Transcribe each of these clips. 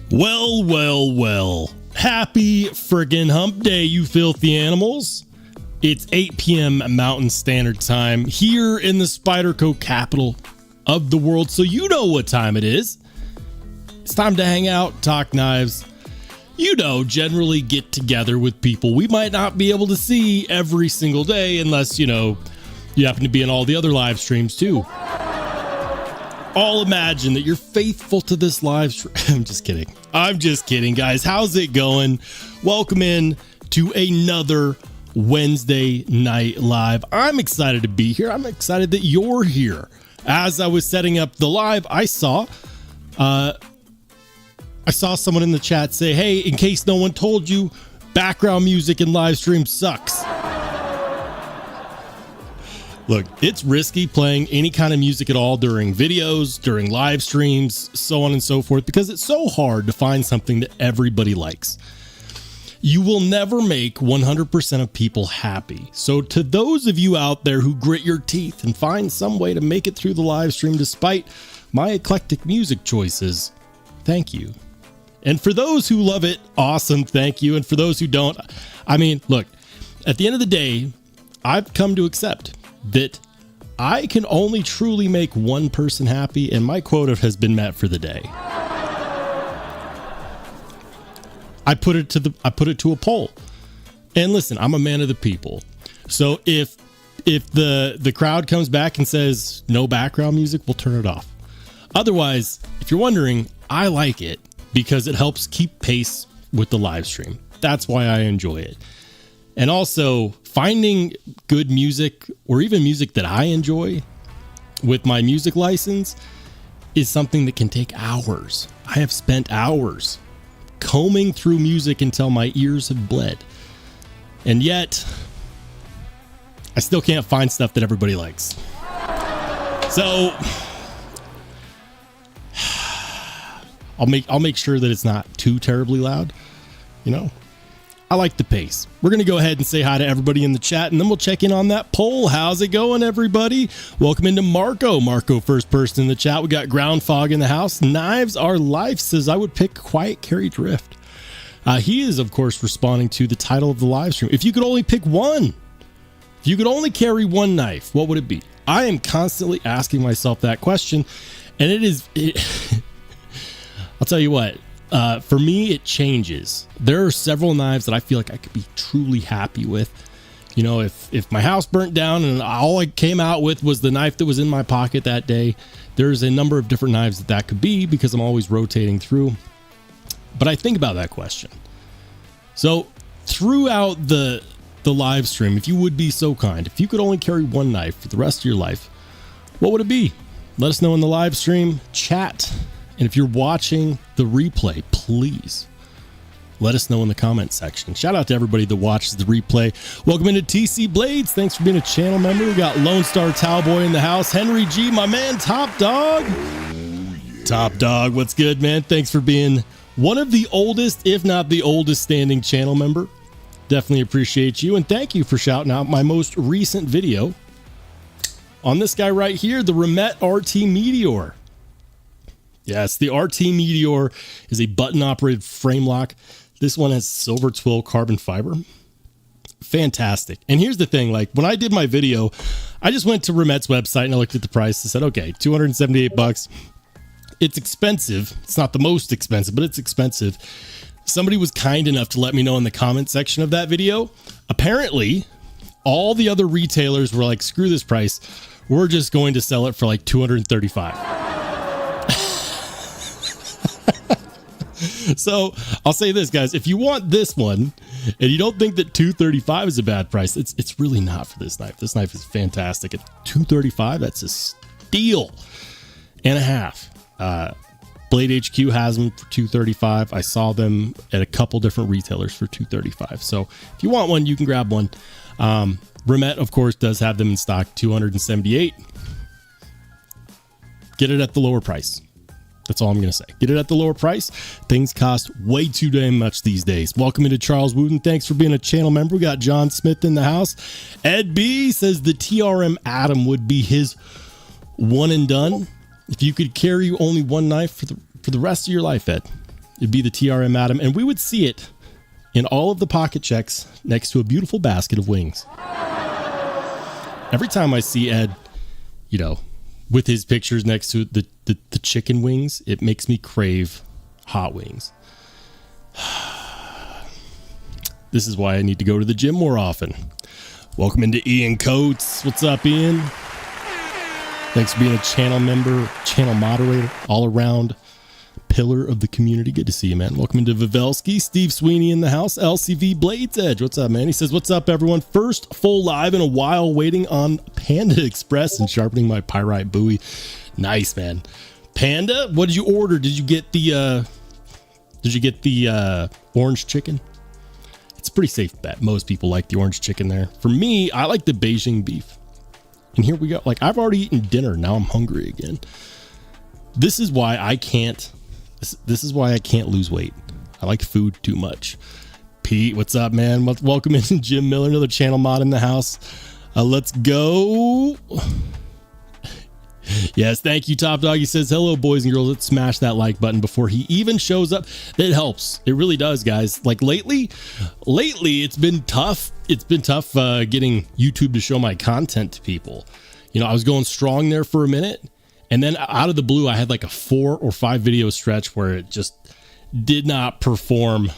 Well, well, well. Happy friggin' hump day, you filthy animals. It's 8 p.m. Mountain Standard Time here in the Spyderco capital of the world, so you know what time it is. It's time to hang out, talk knives, generally get together with people we might not be able to see every single day unless, you happen to be in all the other live streams too. All imagine that you're faithful to this live stream. I'm just kidding, guys. How's it going? Welcome in to another Wednesday night live. I'm excited to be here. I'm excited that you're here. As I was setting up the live, I saw someone in the chat say, hey, in case no one told you, background music in live stream sucks. Look, it's risky playing any kind of music at all during videos, during live streams, so on and so forth, because it's so hard to find something that everybody likes. You will never make 100% of people happy. So to those of you out there who grit your teeth and find some way to make it through the live stream despite my eclectic music choices, thank you. And for those who love it, awesome, thank you. And for those who don't, look, at the end of the day, I've come to accept that I can only truly make one person happy, and my quota has been met for the day. I put it to a poll. And listen, I'm a man of the people. So if the crowd comes back and says no background music, we'll turn it off. Otherwise, if you're wondering, I like it because it helps keep pace with the live stream. That's why I enjoy it. And also, finding good music, or even music that I enjoy with my music license, is something that can take hours. I have spent hours combing through music until my ears have bled. And yet, I still can't find stuff that everybody likes. So, I'll make sure that it's not too terribly loud, I like the pace. We're going to go ahead and say hi to everybody in the chat, and then we'll check in on that poll. How's it going, everybody? Welcome into Marco. Marco, first person in the chat. We got Ground Fog in the house. Knives Are Life says, I would pick Quiet Carry Drift. He is, of course, responding to the title of the live stream. If you could only pick one, if you could only carry one knife, what would it be? I am constantly asking myself that question, and I'll tell you what. For me, it changes. There are several knives that I feel like I could be truly happy with, You know, if my house burnt down and all I came out with was the knife that was in my pocket that day, there's a number of different knives that could be, because I'm always rotating through. But I think about that question. So throughout the live stream, if you would be so kind, if you could only carry one knife for the rest of your life, what would it be? Let us know in the live stream chat. And if you're watching the replay, please let us know in the comment section. Shout out to everybody that watches the replay. Welcome into TC Blades. Thanks for being a channel member. We got Lone Star Towboy in the house. Henry G, my man, Top Dog. Top Dog, what's good, man? Thanks for being one of the oldest, if not the oldest, standing channel member. Definitely appreciate you. And thank you for shouting out my most recent video on this guy right here, the Reccomended RT Meteor. Yes, the RT Meteor is a button-operated frame lock. This one has silver twill carbon fiber. Fantastic. And here's the thing, like when I did my video, I just went to Reccomended's website and I looked at the price and said, okay, $278. It's expensive. It's not the most expensive, but it's expensive. Somebody was kind enough to let me know in the comment section of that video. Apparently, all the other retailers were like, screw this price. We're just going to sell it for like $235. So I'll say this, guys, if you want this one and you don't think that $235 is a bad price, it's really not for this knife. This knife is fantastic. At $235, that's a steal and a half. Blade HQ has them for $235. I saw them at a couple different retailers for $235. So if you want one, you can grab one. Reccomended, of course, does have them in stock, $278. Get it at the lower price. That's all I'm going to say. Get it at the lower price. Things cost way too damn much these days. Welcome into Charles Wooten. Thanks for being a channel member. We got John Smith in the house. Ed B says the TRM Atom would be his one and done. If you could carry only one knife for the rest of your life, Ed, it'd be the TRM Atom. And we would see it in all of the pocket checks next to a beautiful basket of wings. Every time I see Ed, you know, with his pictures next to the chicken wings, it makes me crave hot wings. This is why I need to go to the gym more often. Welcome into Ian Coates. What's up, Ian? Thanks for being a channel member, channel moderator, all around pillar of the community. Good to see you, man. Welcome into Vivelsky. Steve Sweeney in the house. LCV Blades Edge. What's up, man? He says, what's up, everyone? First full live in a while, waiting on Panda Express and sharpening my pyrite buoy. Nice, man. Panda, what did you order? Did you get the orange chicken? It's a pretty safe bet. Most people like the orange chicken there. For me, I like the Beijing beef. And here we go. Like, I've already eaten dinner. Now I'm hungry again. This is why I can't lose weight. I like food too much. Pete, what's up, man? Welcome in, Jim Miller, another channel mod in the house. Let's go. Yes, thank you, Top Dog. He says, hello, boys and girls. Let's smash that like button before he even shows up. It helps. It really does, guys. Like lately, it's been tough. It's been tough getting YouTube to show my content to people. You know, I was going strong there for a minute. And then out of the blue, I had like a 4 or 5 video stretch where it just did not perform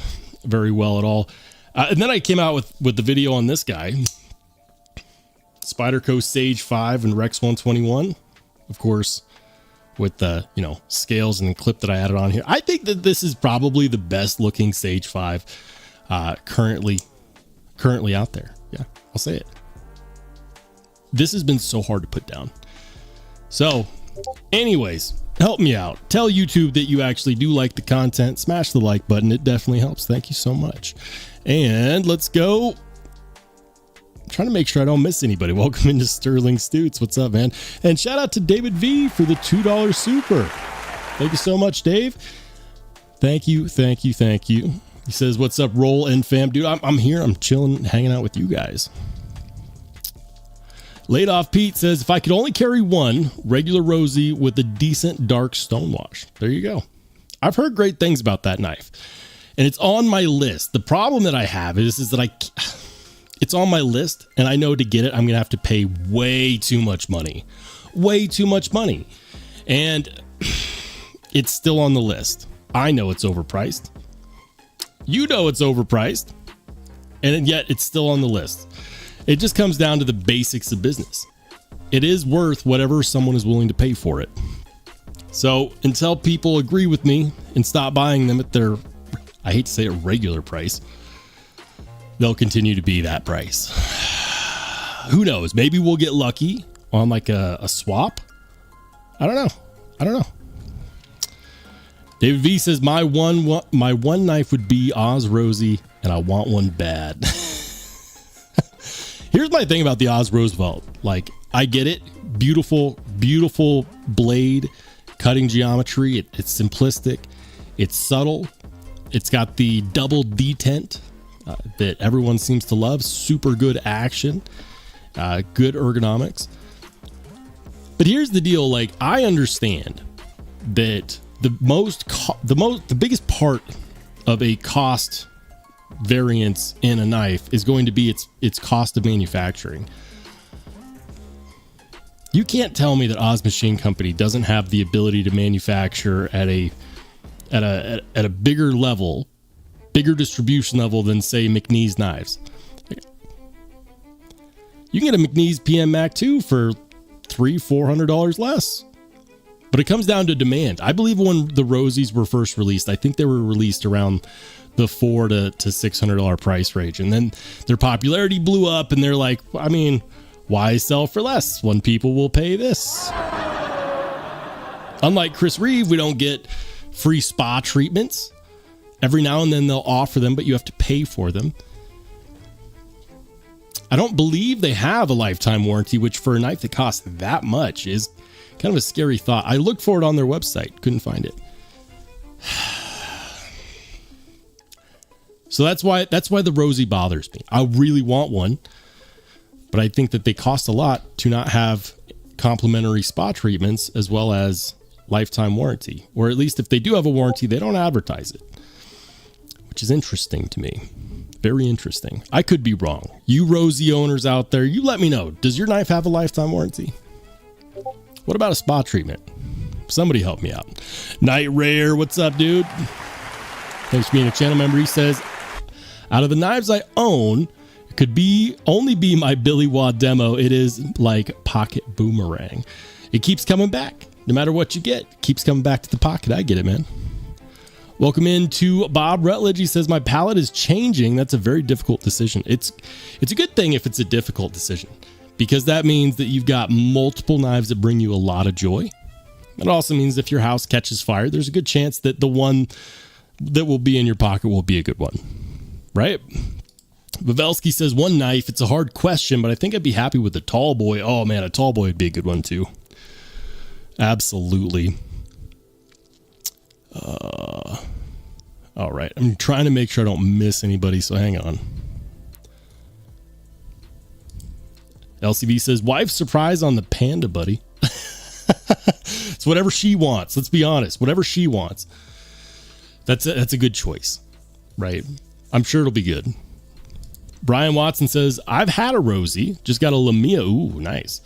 very well at all. And then I came out with the video on this guy, Spyderco Sage 5 and Rex 121, of course, with the, you know, scales and the clip that I added on here. I think that this is probably the best looking Sage 5 currently out there. Yeah, I'll say it. This has been so hard to put down. So anyways, help me out. Tell YouTube that you actually do like the content. Smash the like button. It definitely helps. Thank you so much. And let's go. I'm trying to make sure I don't miss anybody. Welcome into Sterling Stutes. What's up, man? And shout out to David V for the $2 super. Thank you so much, Dave. Thank you. Thank you. Thank you. He says, what's up, Roll and fam? Dude, I'm here. I'm chilling, hanging out with you guys. Laid Off Pete says, if I could only carry one regular Rosie with a decent dark stonewash. There you go. I've heard great things about that knife, and it's on my list. The problem that I have is that it's on my list, and I know to get it, I'm going to have to pay way too much money. Way too much money. And it's still on the list. I know it's overpriced. You know it's overpriced. And yet it's still on the list. It just comes down to the basics of business. It is worth whatever someone is willing to pay for it. So until people agree with me and stop buying them at their, I hate to say it, regular price, they'll continue to be that price. Who knows? Maybe we'll get lucky on like a swap. I don't know. David V says my one knife would be Oz Rosie, and I want one bad. Here's my thing about the Oz Roosevelt. Like, I get it. Beautiful blade, cutting geometry. It's simplistic. It's subtle. It's got the double detent that everyone seems to love. Super good action. Good ergonomics. But here's the deal. Like, I understand that the biggest part of a cost variance in a knife is going to be its cost of manufacturing. You can't tell me that Oz Machine Company doesn't have the ability to manufacture at a bigger level, bigger distribution level than, say, McNeese knives. You can get a McNeese PM Mac 2 for $300-$400 less. But it comes down to demand. I believe when the Rosies were first released, I think they were released around the $400 to $600 price range. And then their popularity blew up, and they're like, I mean, why sell for less when people will pay this? Unlike Chris Reeve, we don't get free spa treatments. Every now and then they'll offer them, but you have to pay for them. I don't believe they have a lifetime warranty, which for a knife that costs that much is kind of a scary thought. I looked for it on their website, couldn't find it. So that's why the Rosie bothers me. I really want one, but I think that they cost a lot to not have complimentary spa treatments as well as lifetime warranty. Or at least if they do have a warranty, they don't advertise it, which is interesting to me. Very interesting. I could be wrong. You Rosie owners out there, you let me know. Does your knife have a lifetime warranty? What about a spa treatment? Somebody help me out. Night Rare, what's up, dude? Thanks for being a channel member. He says, out of the knives I own, it could only be my Billy Wad demo. It is like pocket boomerang. It keeps coming back. No matter what you get, it keeps coming back to the pocket. I get it, man. Welcome in to Bob Rutledge. He says, my palate is changing. That's a very difficult decision. It's a good thing if it's a difficult decision, because that means that you've got multiple knives that bring you a lot of joy. It also means if your house catches fire, there's a good chance that the one that will be in your pocket will be a good one, right? Vavelsky says, one knife. It's a hard question, but I think I'd be happy with a tall boy. Oh man, a tall boy would be a good one too. Absolutely. All right. I'm trying to make sure I don't miss anybody, so hang on. LCV says, wife surprise on the Panda, buddy. It's whatever she wants. Let's be honest. Whatever she wants. That's a good choice, right? I'm sure it'll be good. Brian Watson says, I've had a Rosie, just got a Lamia. Ooh, nice.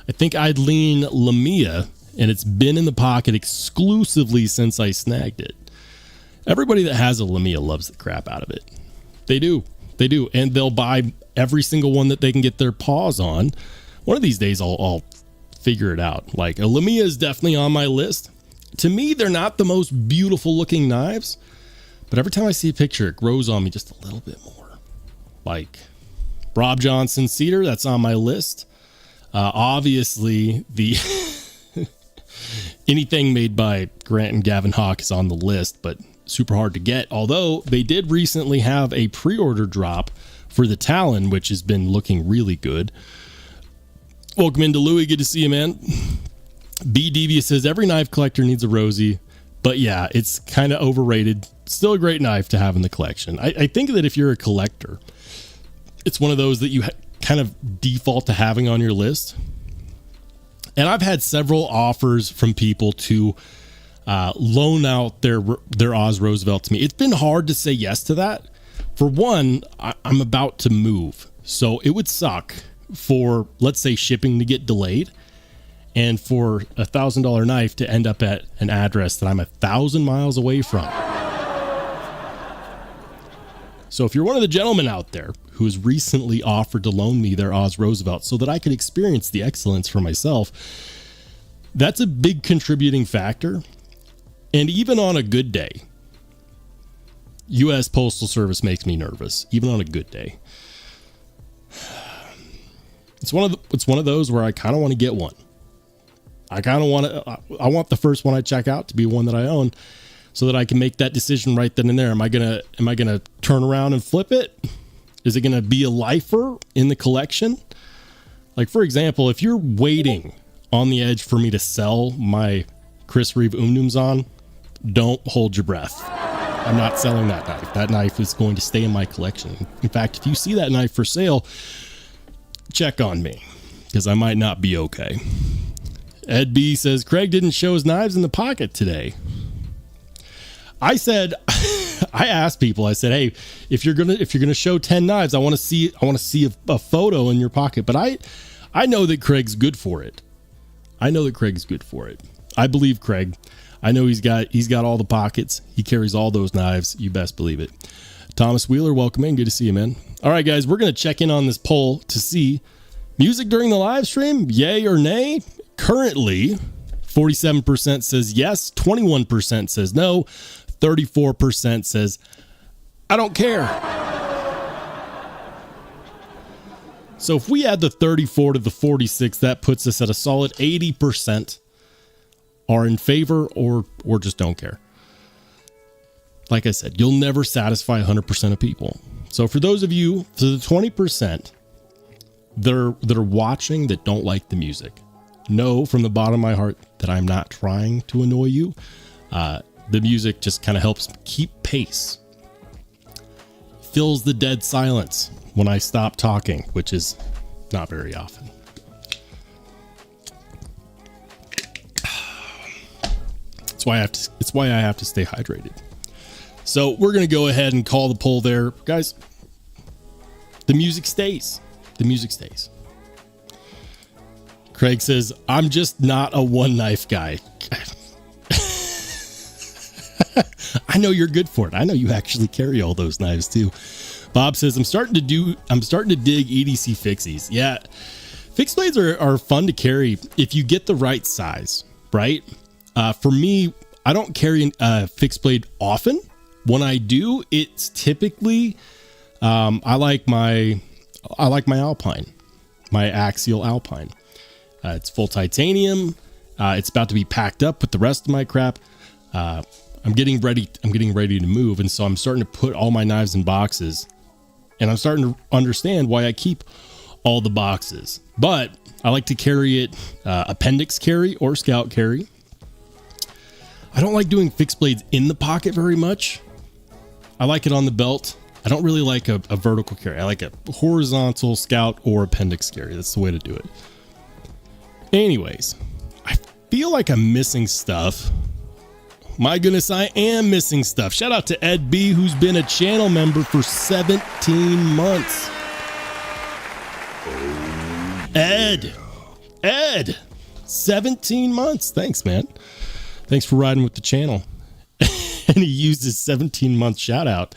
I think I'd lean Lamia, and it's been in the pocket exclusively since I snagged it. Everybody that has a Lamia loves the crap out of it. They do. And they'll buy every single one that they can get their paws on. One of these days I'll figure it out. Like, a Lamia is definitely on my list. To me, they're not the most beautiful looking knives, but every time I see a picture, it grows on me just a little bit more. Like Rob Johnson Cedar, that's on my list. Obviously, the anything made by Grant and Gavin Hawk is on the list, but super hard to get. Although they did recently have a pre-order drop for the Talon, which has been looking really good. Welcome into Louis. Good to see you, man. B. Devious says, every knife collector needs a Rosie, but yeah, it's kind of overrated. Still a great knife to have in the collection. I think that if you're a collector, it's one of those that you kind of default to having on your list. And I've had several offers from people to loan out their Oz Roosevelt to me. It's been hard to say yes to that. For one, I'm about to move, so it would suck for, let's say, shipping to get delayed, and for a $1,000 knife to end up at an address that I'm 1,000 miles away from. So if you're one of the gentlemen out there who has recently offered to loan me their Oz Roosevelt so that I could experience the excellence for myself, that's a big contributing factor. And even on a good day, U.S. Postal Service makes me nervous, even on a good day. It's one of those where I kind of want to get one. I want the first one I check out to be one that I own, so that I can make that decision right then and there. Am I gonna turn around and flip it? Is it gonna be a lifer in the collection? Like, for example, if you're waiting on the edge for me to sell my Chris Reeve Umnumzon, don't hold your breath. I'm not selling that knife. That knife is going to stay in my collection. In fact, if you see that knife for sale, check on me, because I might not be okay. Ed B says Craig didn't show his knives in the pocket today. I asked people, I said, hey, if you're gonna show 10 knives, I want to see a photo in your pocket. But I know that Craig's good for it. I believe Craig. I know he's got all the pockets. He carries all those knives. You best believe it. Thomas Wheeler, welcome in. Good to see you, man. All right, guys, we're going to check in on this poll to see music during the live stream, yay or nay. Currently, 47% says yes, 21% says no, 34% says, I don't care. So if we add the 34 to the 46, that puts us at a solid 80% are in favor or just don't care. Like I said, you'll never satisfy 100% of people. So for those of you, for the 20% that are watching that don't like the music, know from the bottom of my heart that I'm not trying to annoy you. The music just kind of helps keep pace. Fills the dead silence when I stop talking, which is not very often. It's why I have to stay hydrated. So we're going to go ahead and call the poll there. Guys, the music stays. The music stays. Craig says, I'm just not a one knife guy. I know you're good for it. I know you actually carry all those knives too. Bob says, I'm starting to dig EDC fixies. Yeah. Fixed blades are fun to carry if you get the right size, right? For me, I don't carry a fixed blade often. When I do, it's typically, I like my Alpine, my axial Alpine. It's full titanium. It's about to be packed up with the rest of my crap. I'm getting ready to move. And so I'm starting to put all my knives in boxes, and I'm starting to understand why I keep all the boxes, but I like to carry it, appendix carry or scout carry. I don't like doing fixed blades in the pocket very much. I like it on the belt. I don't really like a vertical carry. I like a horizontal scout or appendix carry. That's the way to do it. Anyways, I feel like I'm missing stuff. My goodness, I am missing stuff. Shout out to Ed B, who's been a channel member for 17 months. Ed, 17 months. Thanks, man. Thanks for riding with the channel. And he used his 17-month shout out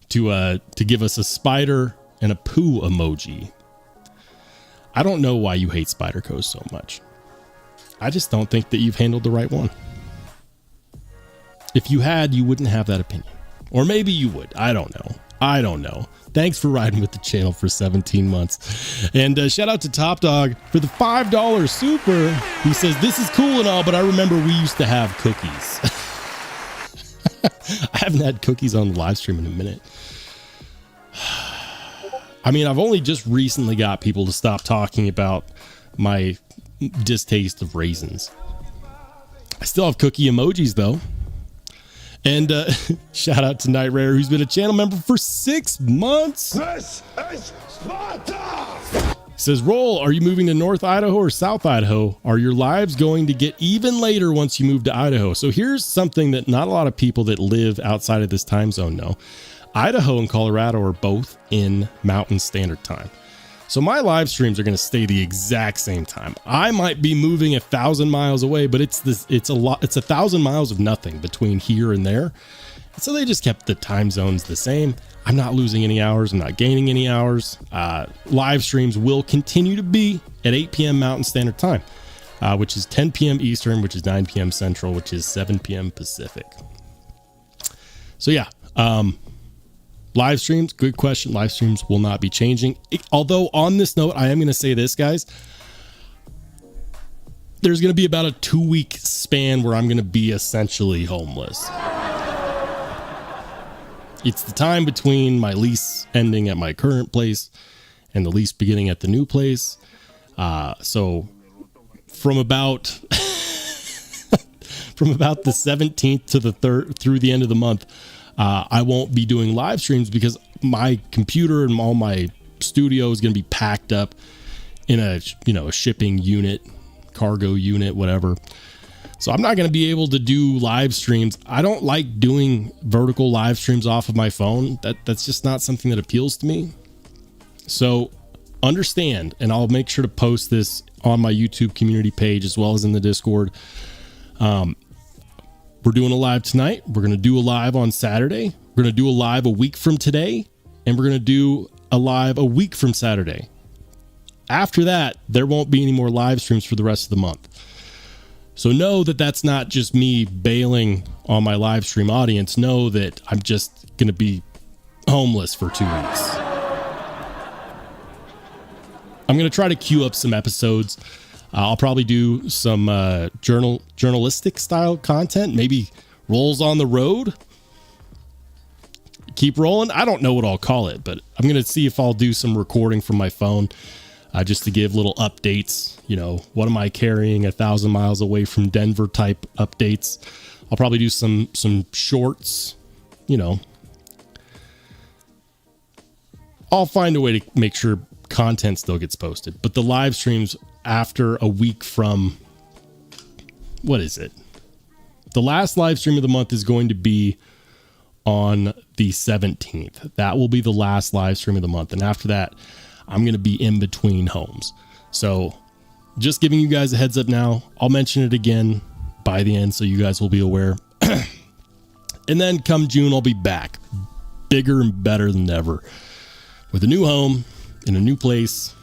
to give us a spider and a poo emoji. I don't know why you hate Spyderco so much. I just don't think that you've handled the right one. If you had, you wouldn't have that opinion. Or maybe you would. I don't know. Thanks for riding with the channel for 17 months. And shout out to Top Dog for the $5 super. He says, this is cool and all, but I remember we used to have cookies. I haven't had cookies on the live stream in a minute. I mean, I've only just recently got people to stop talking about my distaste of raisins. I still have cookie emojis though. And shout out to Night Rare, who's been a channel member for 6 months. This is Sparta! He says, Roll, are you moving to North Idaho or South Idaho? Are your lives going to get even later once you move to Idaho? So here's something that not a lot of people that live outside of this time zone know. Idaho and Colorado are both in Mountain Standard Time. So my live streams are going to stay the exact same time. I might be moving 1,000 miles away, but it's 1,000 miles of nothing between here and there. So they just kept the time zones the same. I'm not losing any hours. I'm not gaining any hours. Live streams will continue to be at 8 p.m. Mountain Standard Time, which is 10 p.m. Eastern, which is 9 p.m. Central, which is 7 p.m. Pacific. So yeah, live streams, good question. Live streams will not be changing. Although on this note, I am going to say this, guys. There's going to be about a 2-week span where I'm going to be essentially homeless. It's the time between my lease ending at my current place and the lease beginning at the new place. So from about the 17th to the 3rd through the end of the month, I won't be doing live streams because my computer and all my studio is going to be packed up in a shipping unit, cargo unit, whatever. So I'm not going to be able to do live streams. I don't like doing vertical live streams off of my phone. That's just not something that appeals to me. So understand, and I'll make sure to post this on my YouTube community page as well as in the Discord. We're doing a live tonight. We're going to do a live on Saturday. We're going to do a live a week from today, and we're going to do a live a week from Saturday. After that, there won't be any more live streams for the rest of the month. So know that that's not just me bailing on my live stream audience. Know that I'm just going to be homeless for 2 weeks. I'm going to try to queue up some episodes. I'll probably do some journalistic style content, maybe rolls on the road. Keep rolling. I don't know what I'll call it, but I'm going to see if I'll do some recording from my phone. Just to give little updates, what am I carrying 1,000 miles away from Denver type updates. I'll probably do some shorts, I'll find a way to make sure content still gets posted. But the live streams after a week from, what is it? The last live stream of the month is going to be on the 17th. That will be the last live stream of the month. And after that, I'm going to be in between homes. So just giving you guys a heads up now. I'll mention it again by the end so you guys will be aware. And then come June, I'll be back bigger and better than ever with a new home in a new place,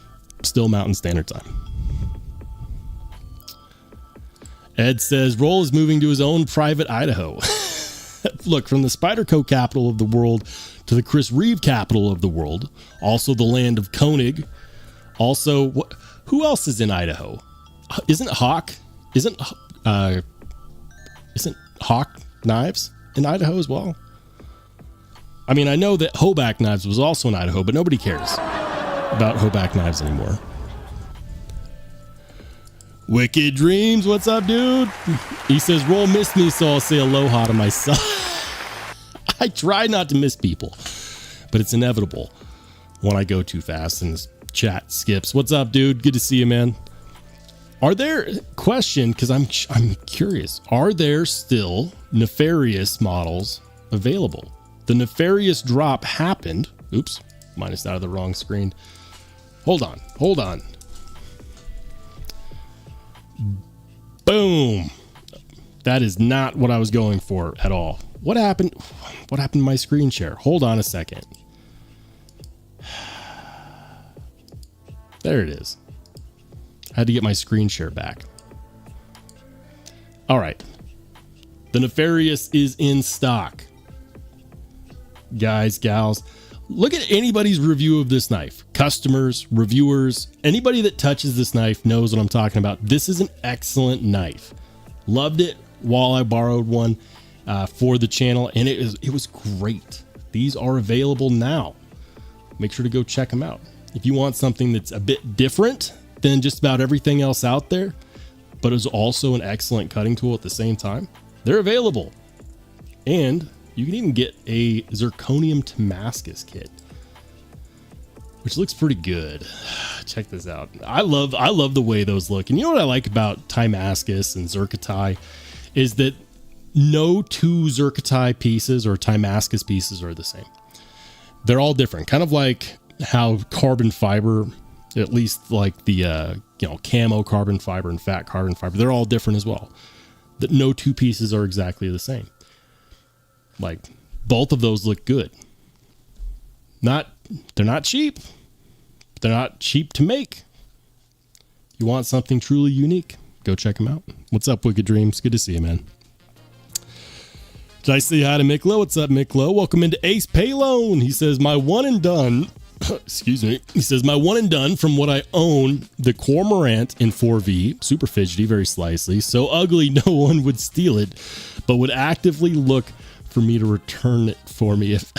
still Mountain Standard Time. Ed says Roll is moving to his own private Idaho. Look, from the Spyderco capital of the world to the Chris Reeve capital of the world, also the land of Koenig. Also, who else is in Idaho? Isn't Hawk Knives in Idaho as well? I mean, I know that Hoback Knives was also in Idaho, but nobody cares about Hoback Knives anymore. Wicked Dreams, what's up, dude? He says, Roll missed me, so I'll say aloha to myself. I try not to miss people, but it's inevitable when I go too fast and this chat skips. What's up, dude? Good to see you, man. Are there, question, because I'm curious, are there still Nefarious models available? The Nefarious drop happened. Oops, minus out of the wrong screen. Hold on. Boom. That is not what I was going for at all. What happened? What happened to my screen share? Hold on a second. There it is. I had to get my screen share back. All right. The Nefarious is in stock. Guys, gals, look at anybody's review of this knife. Customers, reviewers, anybody that touches this knife knows what I'm talking about. This is an excellent knife. Loved it while I borrowed one for the channel, and it was great. These are available now. Make sure to go check them out. If you want something that's a bit different than just about everything else out there, but is also an excellent cutting tool at the same time, they're available. And you can even get a zirconium Damascus kit, which looks pretty good. Check this out. I love the way those look. And you know what I like about Damascus and Zircotai is that no two Zircotai pieces or Damascus pieces are the same. They're all different. Kind of like how carbon fiber, at least like the camo carbon fiber and fat carbon fiber, they're all different as well. That no two pieces are exactly the same. Like Both of those look good. They're not cheap. They're not cheap to make. You want something truly unique, go check them out. What's up, Wicked Dreams? Good to see you, man. Did I say hi to Miklo? What's up, Miklo? Welcome into Ace Paylone. He says, my one and done, excuse me. He says, my one and done from what I own, the Cormorant in 4V, super fidgety, very slicey, so ugly no one would steal it, but would actively look for me to return it for me if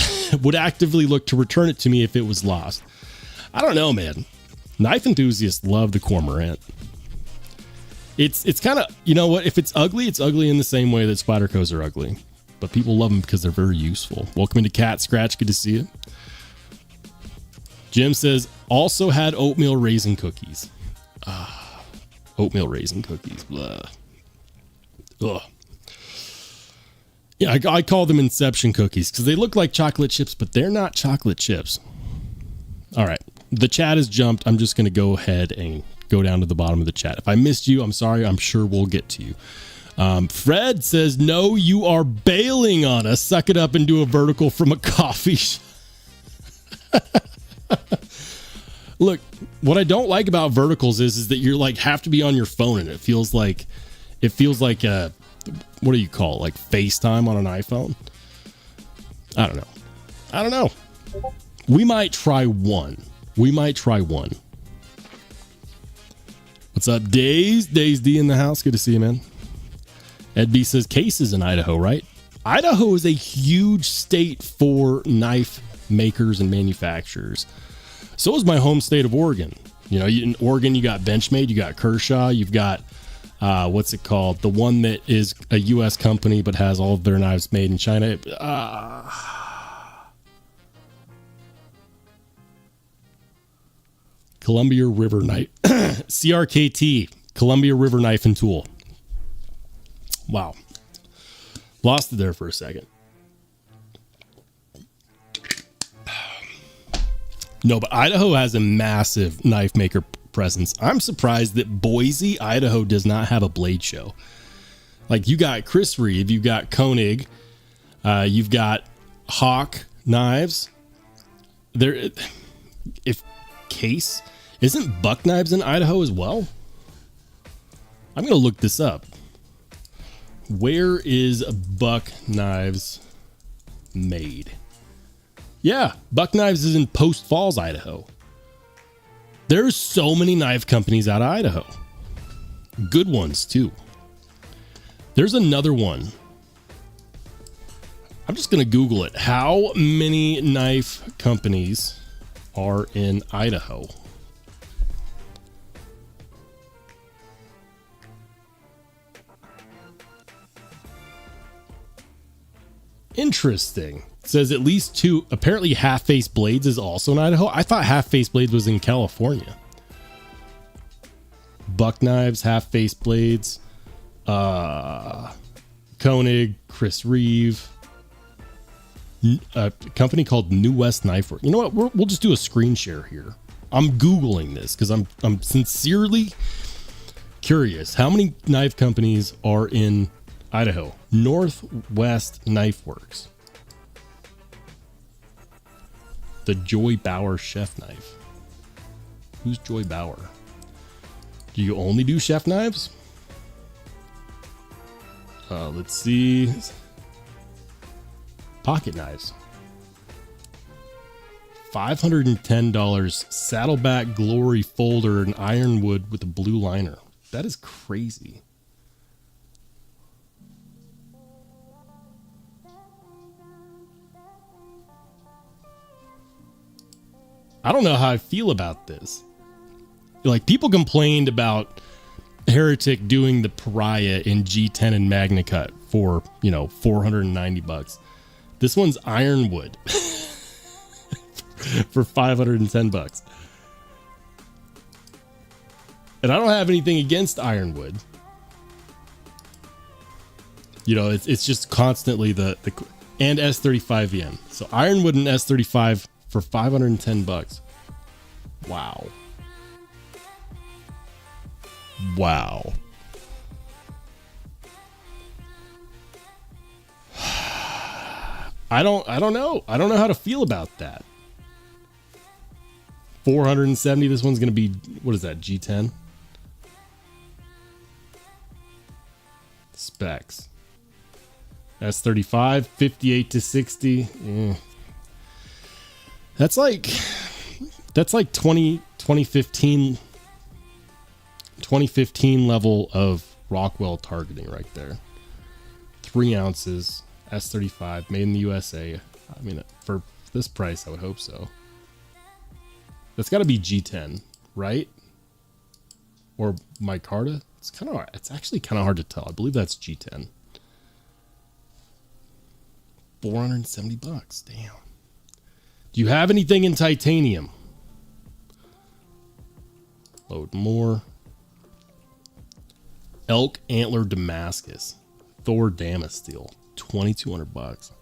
would actively look to return it to me if it was lost. I don't know, man. Knife enthusiasts love the Cormorant. It's kind of, you know what? If it's ugly in the same way that Spydercos are ugly. But people love them because they're very useful. Welcome into Cat Scratch. Good to see you. Jim says, also had oatmeal raisin cookies. Oatmeal raisin cookies. Blah. Ugh. Yeah, I call them Inception cookies because they look like chocolate chips, but they're not chocolate chips. All right. The chat has jumped. I'm just going to go ahead and go down to the bottom of the chat. If I missed you, I'm sorry. I'm sure we'll get to you. Fred says, no, you are bailing on us. Suck it up and do a vertical from a coffee shop. Look, what I don't like about verticals is that you're like have to be on your phone and it feels like what do you call it? Like FaceTime on an iPhone? I don't know. We might try one. What's up, Days? Days D in the house. Good to see you, man. Ed B says cases in Idaho, right? Idaho is a huge state for knife makers and manufacturers. So is my home state of Oregon. You know, in Oregon, you got Benchmade, you got Kershaw, you've got, what's it called? The one that is a U.S. company but has all of their knives made in China. Columbia River Knife. CRKT, Columbia River Knife and Tool. Wow. Lost it there for a second. No, but Idaho has a massive knife maker presence. I'm surprised that Boise, Idaho does not have a blade show. Like you got Chris Reeve, you've got Koenig, you've got Hawk Knives. There, if Case, isn't Buck Knives in Idaho as well? I'm going to look this up. Where is Buck Knives made? Yeah, Buck Knives is in Post Falls, Idaho. There's so many knife companies out of Idaho. Good ones, too. There's another one. I'm just going to Google it. How many knife companies are in Idaho? Interesting. It says at least two. Apparently Half-Face Blades is also in Idaho. I thought Half-Face Blades was in California. Buck Knives, Half-Face Blades, Koenig, Chris Reeve, a company called New West Knife Works. You know what? We'll just do a screen share here. I'm Googling this because I'm sincerely curious. How many knife companies are in Idaho? Northwest Knife Works. The Joy Bauer chef knife. Who's Joy Bauer? Do you only do chef knives? Let's see. Pocket knives. $510 Saddleback Glory folder in ironwood with a blue liner. That is crazy. I don't know how I feel about this. Like, people complained about Heretic doing the Pariah in G10 and Magna Cut for, you know, $490. This one's ironwood for $510. And I don't have anything against ironwood. You know, it's just constantly the and S35VN. So ironwood and S35 for $510. Wow. Wow. I don't know. I don't know how to feel about that. 470. This one's going to be, what is that? G10 specs. S35, 58 to 60. That's like 2015 level of Rockwell targeting right there. 3 ounces, S35, made in the USA. I mean, for this price, I would hope so. That's got to be G10, right? Or micarta? It's actually kind of hard to tell. I believe that's G10. $470. Damn. Do you have anything in titanium? Load more. Elk Antler Damascus. Thor Damas steel. $2,200.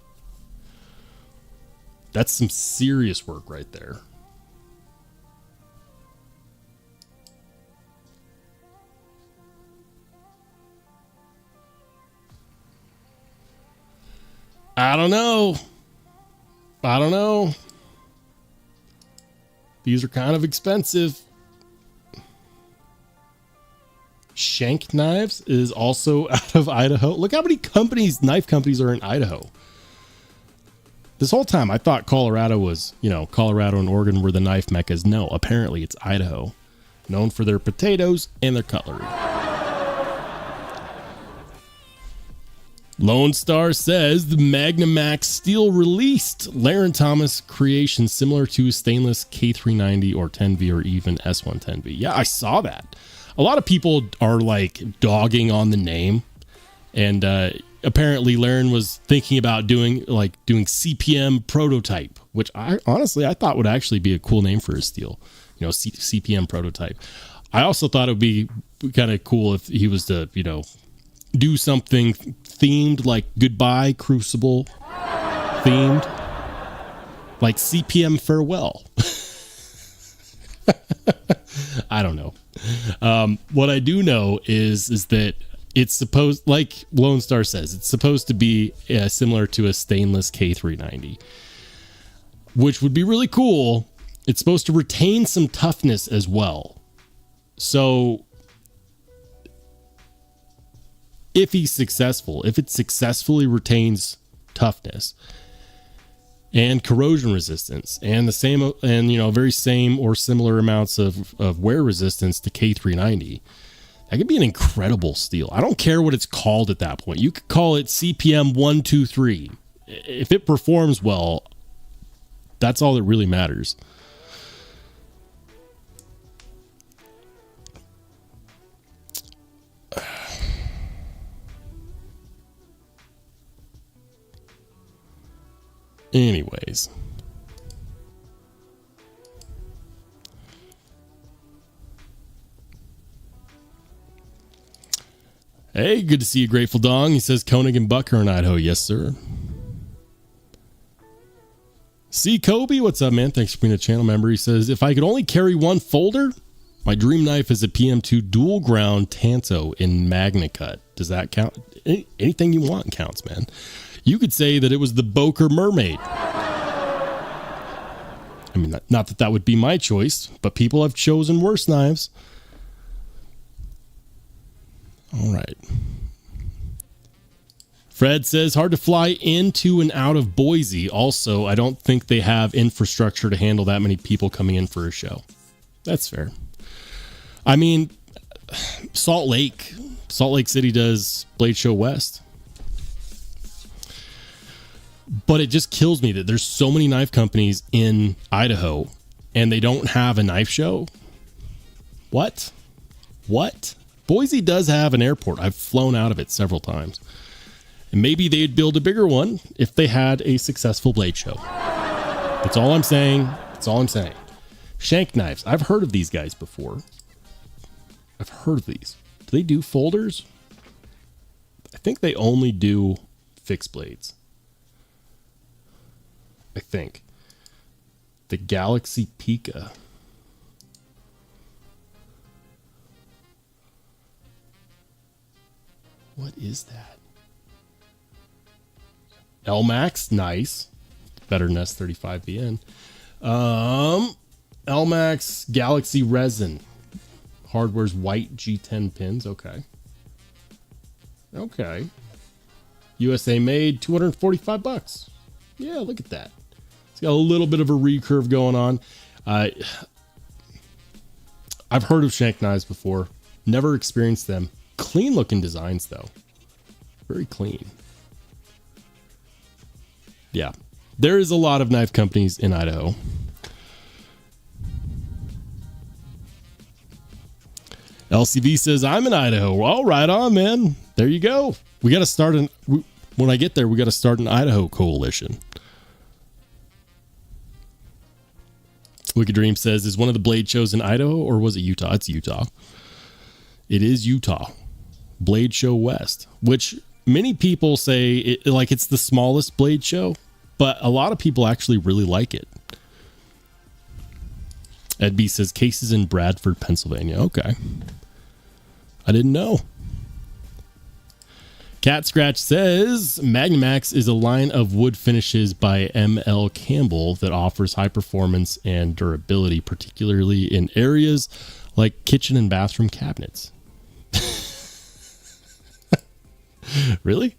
That's some serious work right there. I don't know. These are kind of expensive. Shank Knives is also out of Idaho. Look how many knife companies are in Idaho. This whole time I thought Colorado was, Colorado and Oregon were the knife meccas. No, apparently it's Idaho. Known for their potatoes and their cutlery. Lone Star says the Magnamax steel released Laren Thomas creation similar to stainless K390 or 10V or even S110V. Yeah, I saw that. A lot of people are like dogging on the name, and apparently Laren was thinking about doing CPM prototype, which I thought would actually be a cool name for his steel. CPM prototype. I also thought it would be kind of cool if he was to, do something themed like Goodbye Crucible themed, like CPM Farewell. I don't know. What I do know is that it's supposed, like Lone Star says, it's supposed to be similar to a stainless K390, which would be really cool. It's supposed to retain some toughness as well. So if it successfully retains toughness and corrosion resistance and very same or similar amounts of wear resistance to K390, that could be an incredible steel. I don't care what it's called at that point. You could call it CPM 123. If it performs well, that's all that really matters. Anyways. Hey, good to see you, Grateful Dong. He says Koenig and Buck are in Idaho. Yes, sir. See, Kobe, what's up, man? Thanks for being a channel member. He says, if I could only carry one folder, my dream knife is a PM2 dual ground Tanto in Magna Cut. Does that count? Anything you want counts, man. You could say that it was the Boker Mermaid. I mean, not that would be my choice, but people have chosen worse knives. All right. Fred says, hard to fly into and out of Boise. Also, I don't think they have infrastructure to handle that many people coming in for a show. That's fair. I mean, Salt Lake City does Blade Show West. But it just kills me that there's so many knife companies in Idaho and they don't have a knife show. What? Boise does have an airport. I've flown out of it several times. And maybe they'd build a bigger one if they had a successful blade show. That's all I'm saying. Shank Knives. I've heard of these guys before. I've heard of these. Do they do folders? I think they only do fixed blades. I think. The Galaxy Pika. What is that? LMAX, nice. Better than S35VN. LMAX Galaxy Resin. Hardware's white G10 pins. Okay. Okay. USA made, $245. Yeah, look at that. It's got a little bit of a recurve going on. I've heard of shank knives before. Never experienced them. Clean looking designs though. Very clean. Yeah. There is a lot of knife companies in Idaho. LCV says, I'm in Idaho. Well, right on, man. There you go. We got to start when I get there, we got to start an Idaho coalition. Wicked Dream says, is one of the blade shows in Idaho or was it Utah? It's Utah. It is Utah. Blade Show West, which many people say it's the smallest blade show, but a lot of people actually really like it. Ed B says, cases in Bradford, Pennsylvania. Okay. I didn't know. Cat Scratch says Magnamax is a line of wood finishes by M.L. Campbell that offers high performance and durability, particularly in areas like kitchen and bathroom cabinets. Really?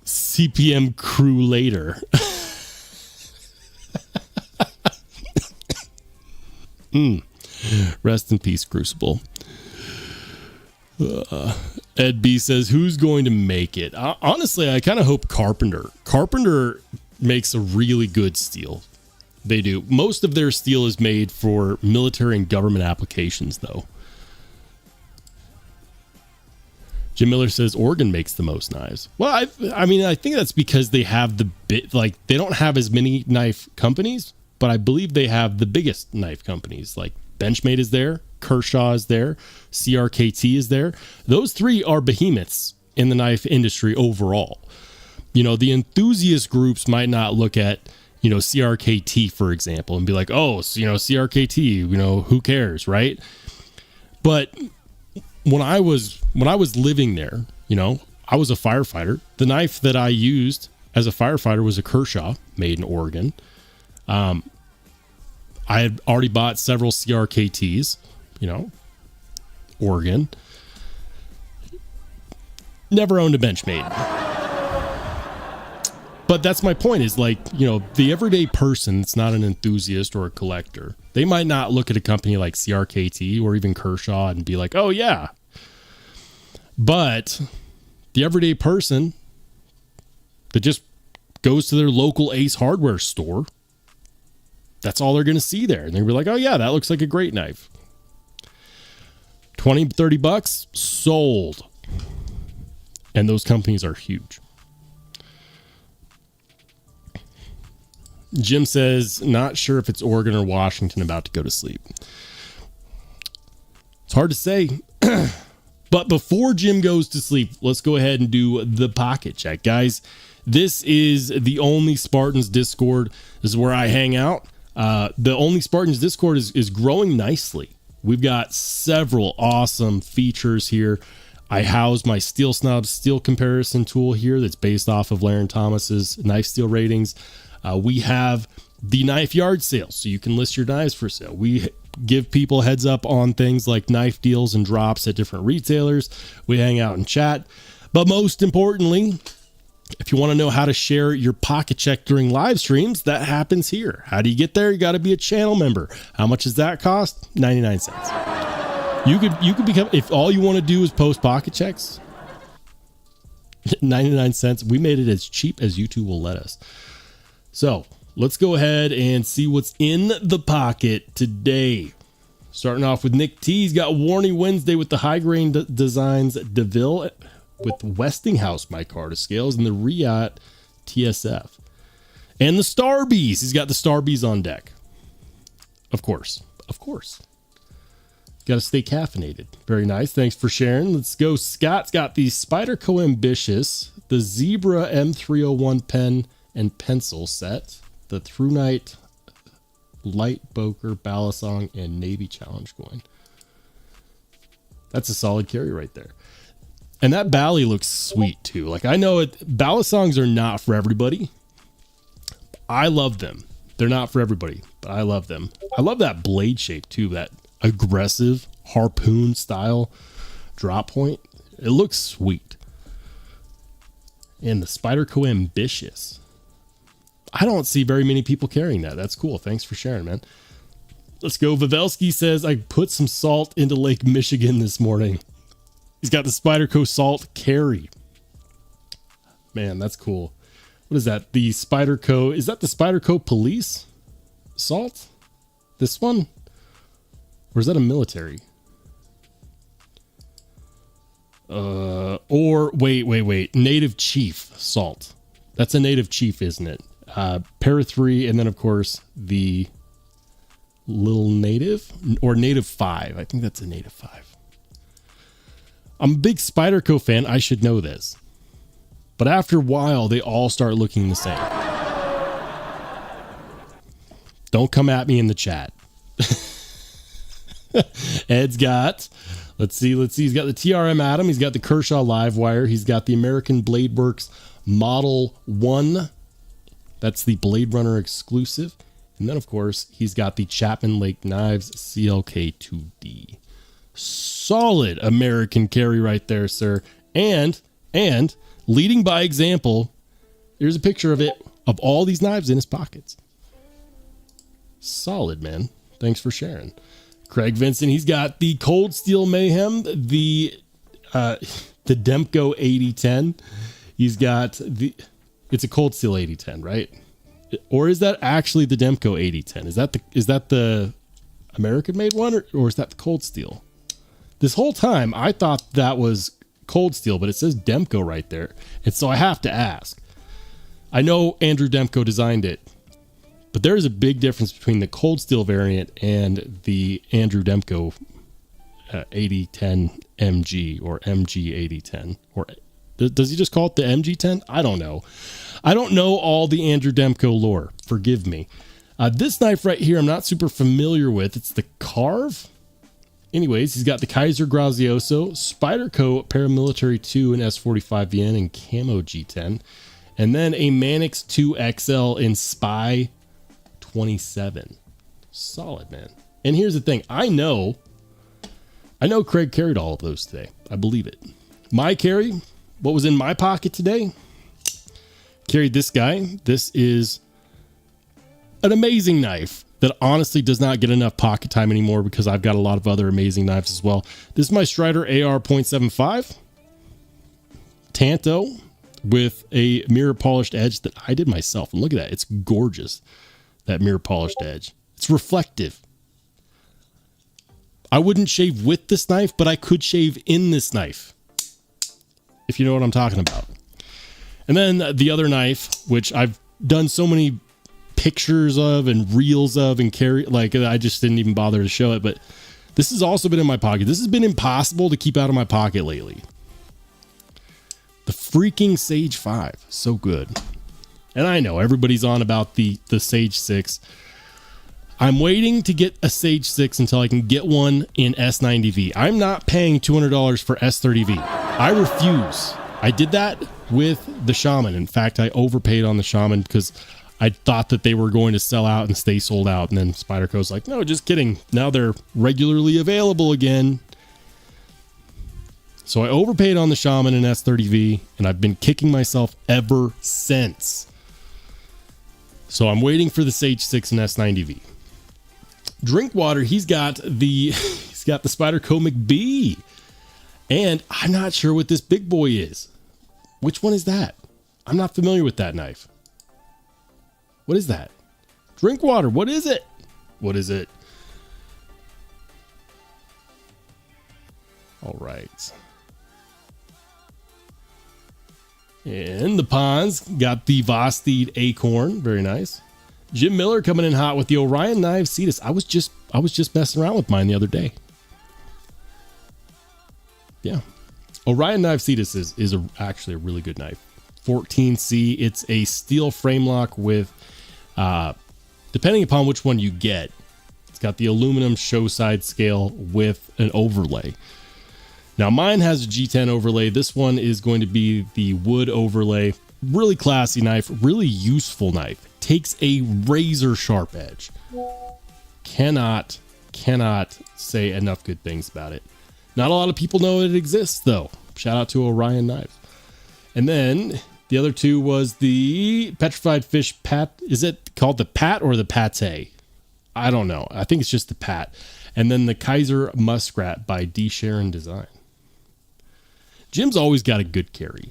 CPM crew later. Rest in peace, Crucible. Ed B says, who's going to make it? Honestly, I kind of hope Carpenter. Carpenter makes a really good steel. They do. Most of their steel is made for military and government applications, though. Jim Miller says Oregon makes the most knives. Well, I mean, I think that's because they have they don't have as many knife companies, but I believe they have the biggest knife companies. Like Benchmade is there, Kershaw is there, CRKT is there. Those three are behemoths in the knife industry overall. You know, the enthusiast groups might not look at, you know, CRKT, for example, and be like, oh, you know, CRKT, you know, who cares, right? But when I was living there, you know, I was a firefighter. The knife that I used as a firefighter was a Kershaw made in Oregon. I had already bought several CRKTs, you know, Oregon. Never owned a Benchmade. But that's my point is, like, you know, the everyday person that's not an enthusiast or a collector, they might not look at a company like CRKT or even Kershaw and be like, oh, yeah. But the everyday person that just goes to their local Ace Hardware store, that's all they're going to see there. And they're going to be like, oh, yeah, that looks like a great knife. 20, 30 bucks, sold. And those companies are huge. Jim says, not sure if it's Oregon or Washington about to go to sleep. It's hard to say. But before Jim goes to sleep, let's go ahead and do the pocket check. Guys, this is the Only Spartans Discord. This is where I hang out. The Only Spartans Discord is growing nicely. We've got several awesome features here. I house my Steel Snob steel comparison tool here that's based off of Laren Thomas's knife steel ratings. We have the knife yard sale, so you can list your knives for sale. We give people heads up on things like knife deals and drops at different retailers. We hang out and chat. But most importantly, if you want to know how to share your pocket check during live streams, that happens here. How do you get there? You got to be a channel member. How much does that cost? 99 cents. You could become, if all you want to do is post pocket checks, 99 cents. We made it as cheap as YouTube will let us. So let's go ahead and see what's in the pocket today. Starting off with Nick T. He's got Warning Wednesday with the high grain designs DeVille with Westinghouse micarta scales and the Riot TSF. And the Starbees. He's got the Starbees on deck. Of course. Got to stay caffeinated. Very nice. Thanks for sharing. Let's go. Scott's got the Spyderco Ambitious, the Zebra M301 pen and pencil set, the Through Night Light Boker Balisong and Navy Challenge coin. That's a solid carry right there. And that Bally looks sweet too. Like, I know Bally songs are not for everybody. I love them. They're not for everybody, but I love them. I love that blade shape too. That aggressive harpoon style drop point. It looks sweet. And the Spyderco Ambitious. I don't see very many people carrying that. That's cool. Thanks for sharing, man. Let's go. Vavelsky says, I put some salt into Lake Michigan this morning. He's got the Spyderco Salt Carry. Man, that's cool. What is that? The Spyderco. Is that the Spyderco Police Salt? This one? Or is that a military? Or wait. Native Chief Salt. That's a Native Chief, isn't it? Para 3, and then, of course, the Little Native or Native 5. I think that's a Native 5. I'm a big Spyderco fan. I should know this. But after a while, they all start looking the same. Don't come at me in the chat. Ed's got, let's see. He's got the TRM Atom. He's got the Kershaw Livewire. He's got the American Blade Works Model 1. That's the Blade Runner exclusive. And then, of course, he's got the Chapman Lake Knives CLK2D. Solid American carry right there, sir. And leading by example, here's a picture of it, of all these knives in his pockets. Solid, man. Thanks for sharing. Craig Vincent, he's got the Cold Steel Mayhem, the Demko 8010. He's got it's a Cold Steel 8010, right? Or is that actually the Demko 8010? Is that the American made one, or is that the Cold Steel? This whole time I thought that was Cold Steel, but it says Demko right there. And so I have to ask. I know Andrew Demko designed it, but there is a big difference between the Cold Steel variant and the Andrew Demko 8010 MG or MG 8010. Or does he just call it the MG10? I don't know. I don't know all the Andrew Demko lore. Forgive me. This knife right here I'm not super familiar with. It's the Carve. Anyways, he's got the Kaiser Grazioso, Spyderco Paramilitary 2 and S45VN and Camo G10, and then a Manix 2XL in Spy 27. Solid, man. And here's the thing. I know Craig carried all of those today. I believe it. My carry, what was in my pocket today? Carried this guy. This is an amazing knife that honestly does not get enough pocket time anymore because I've got a lot of other amazing knives as well. This is my Strider AR .75 Tanto with a mirror polished edge that I did myself. And look at that. It's gorgeous. That mirror polished edge. It's reflective. I wouldn't shave with this knife, but I could shave in this knife, if you know what I'm talking about. And then the other knife, which I've done so many pictures of and reels of and carry, like, I just didn't even bother to show it, but this has also been in my pocket. This has been impossible to keep out of my pocket lately. The freaking Sage 5. So good. And I know everybody's on about the Sage 6. I'm waiting to get a Sage 6 until I can get one in S90V. I'm not paying $200 for S30V. I refuse. I did that with the Shaman. In fact, I overpaid on the Shaman because I thought that they were going to sell out and stay sold out. And then Spyderco's like, no, just kidding. Now they're regularly available again. So I overpaid on the Shaman and S30V, and I've been kicking myself ever since. So I'm waiting for the Sage 6 and S90V. Drinkwater, he's got the Spyderco McBee. And I'm not sure what this big boy is. Which one is that? I'm not familiar with that knife. What is that? Drinkwater, what is it? What is it? All right. And the Pons got the Vosteed Acorn. Very nice. Jim Miller coming in hot with the Orion Knives Cetus. I was just messing around with mine the other day. Yeah. Orion Knife Cetus is actually a really good knife. 14C. It's a steel frame lock with, depending upon which one you get, it's got the aluminum show side scale with an overlay. Now mine has a G10 overlay. This one is going to be the wood overlay. Really classy knife, really useful knife. Takes a razor sharp edge. Cannot say enough good things about it. Not a lot of people know it exists though. Shout out to Orion Knives. And then the other two was the petrified fish pat. Is it called the pat or the pate? I don't know. I think it's just the pat. And then the Kaiser Muskrat by D. Sharon Design. Jim's always got a good carry.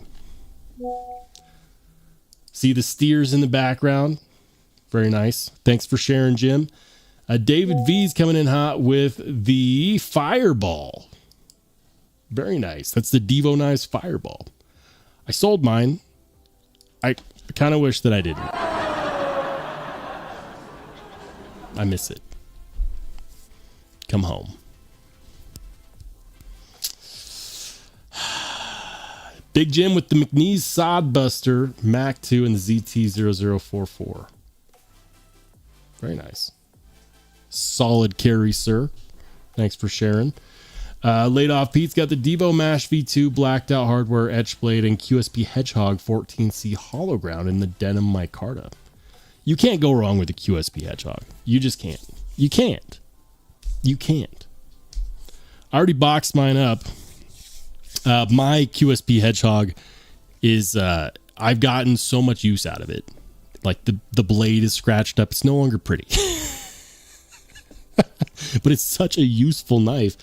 See the steers in the background? Very nice. Thanks for sharing, Jim. David V's coming in hot with the Fireball. Very nice. That's the Devo Knives Fireball. I sold mine. I kind of wish that I didn't. I miss it. Come home. Big Jim with the McNeese Sodbuster Mac 2 and the ZT0044. Very nice. Solid carry, sir. Thanks for sharing. Laid off Pete's got the Devo Mash V2 blacked out hardware etch blade and QSP Hedgehog 14C hollow ground in the denim micarta. You can't go wrong with the QSP Hedgehog. You just can't. You can't. You can't. I already boxed mine up. My QSP Hedgehog is, I've gotten so much use out of it. Like the blade is scratched up. It's no longer pretty. But it's such a useful knife.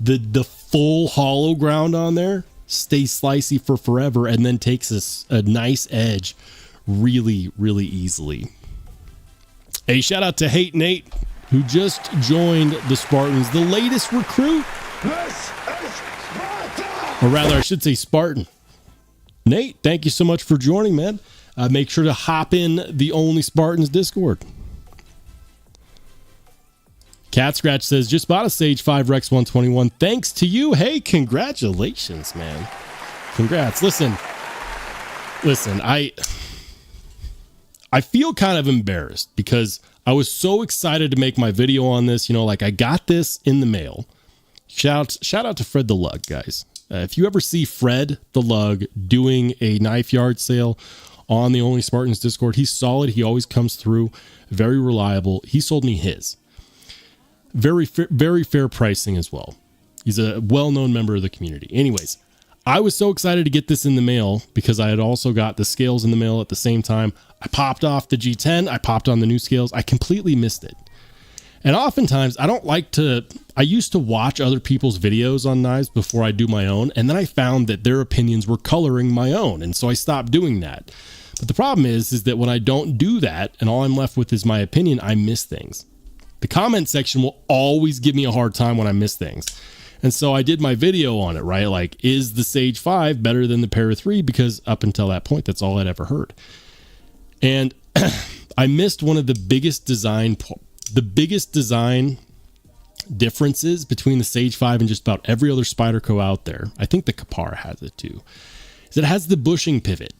The full hollow ground on there stays slicey for forever and then takes a nice edge really, really easily. Hey, shout out to Hate Nate, who just joined the Spartans, the latest recruit. Or rather, I should say Spartan. Nate, thank you so much for joining, man. Make sure to hop in the Only Spartans Discord. Cat Scratch says, just bought a Sage 5 Rex 121. Thanks to you. Hey, congratulations, man. Congrats. Listen, I feel kind of embarrassed because I was so excited to make my video on this. You know, like I got this in the mail. Shout out to Fred the Lug, guys. If you ever see Fred the Lug doing a knife yard sale on the Only Spartans Discord, he's solid. He always comes through. Very reliable. He sold me his. Very fair pricing as well. He's a well-known member of the community. Anyways, I was so excited to get this in the mail because I had also got the scales in the mail at the same time. I popped off the G10. I popped on the new scales. I completely missed it. And oftentimes I used to watch other people's videos on knives before I do my own. And then I found that their opinions were coloring my own. And so I stopped doing that. But the problem is that when I don't do that and all I'm left with is my opinion, I miss things. The comment section will always give me a hard time when I miss things. And so I did my video on it, right? Like, is the Sage 5 better than the Para 3? Because up until that point, that's all I'd ever heard. And I missed one of the biggest design differences between the Sage 5 and just about every other Spyderco out there. I think the Kapara has it too. Is it has the bushing pivot.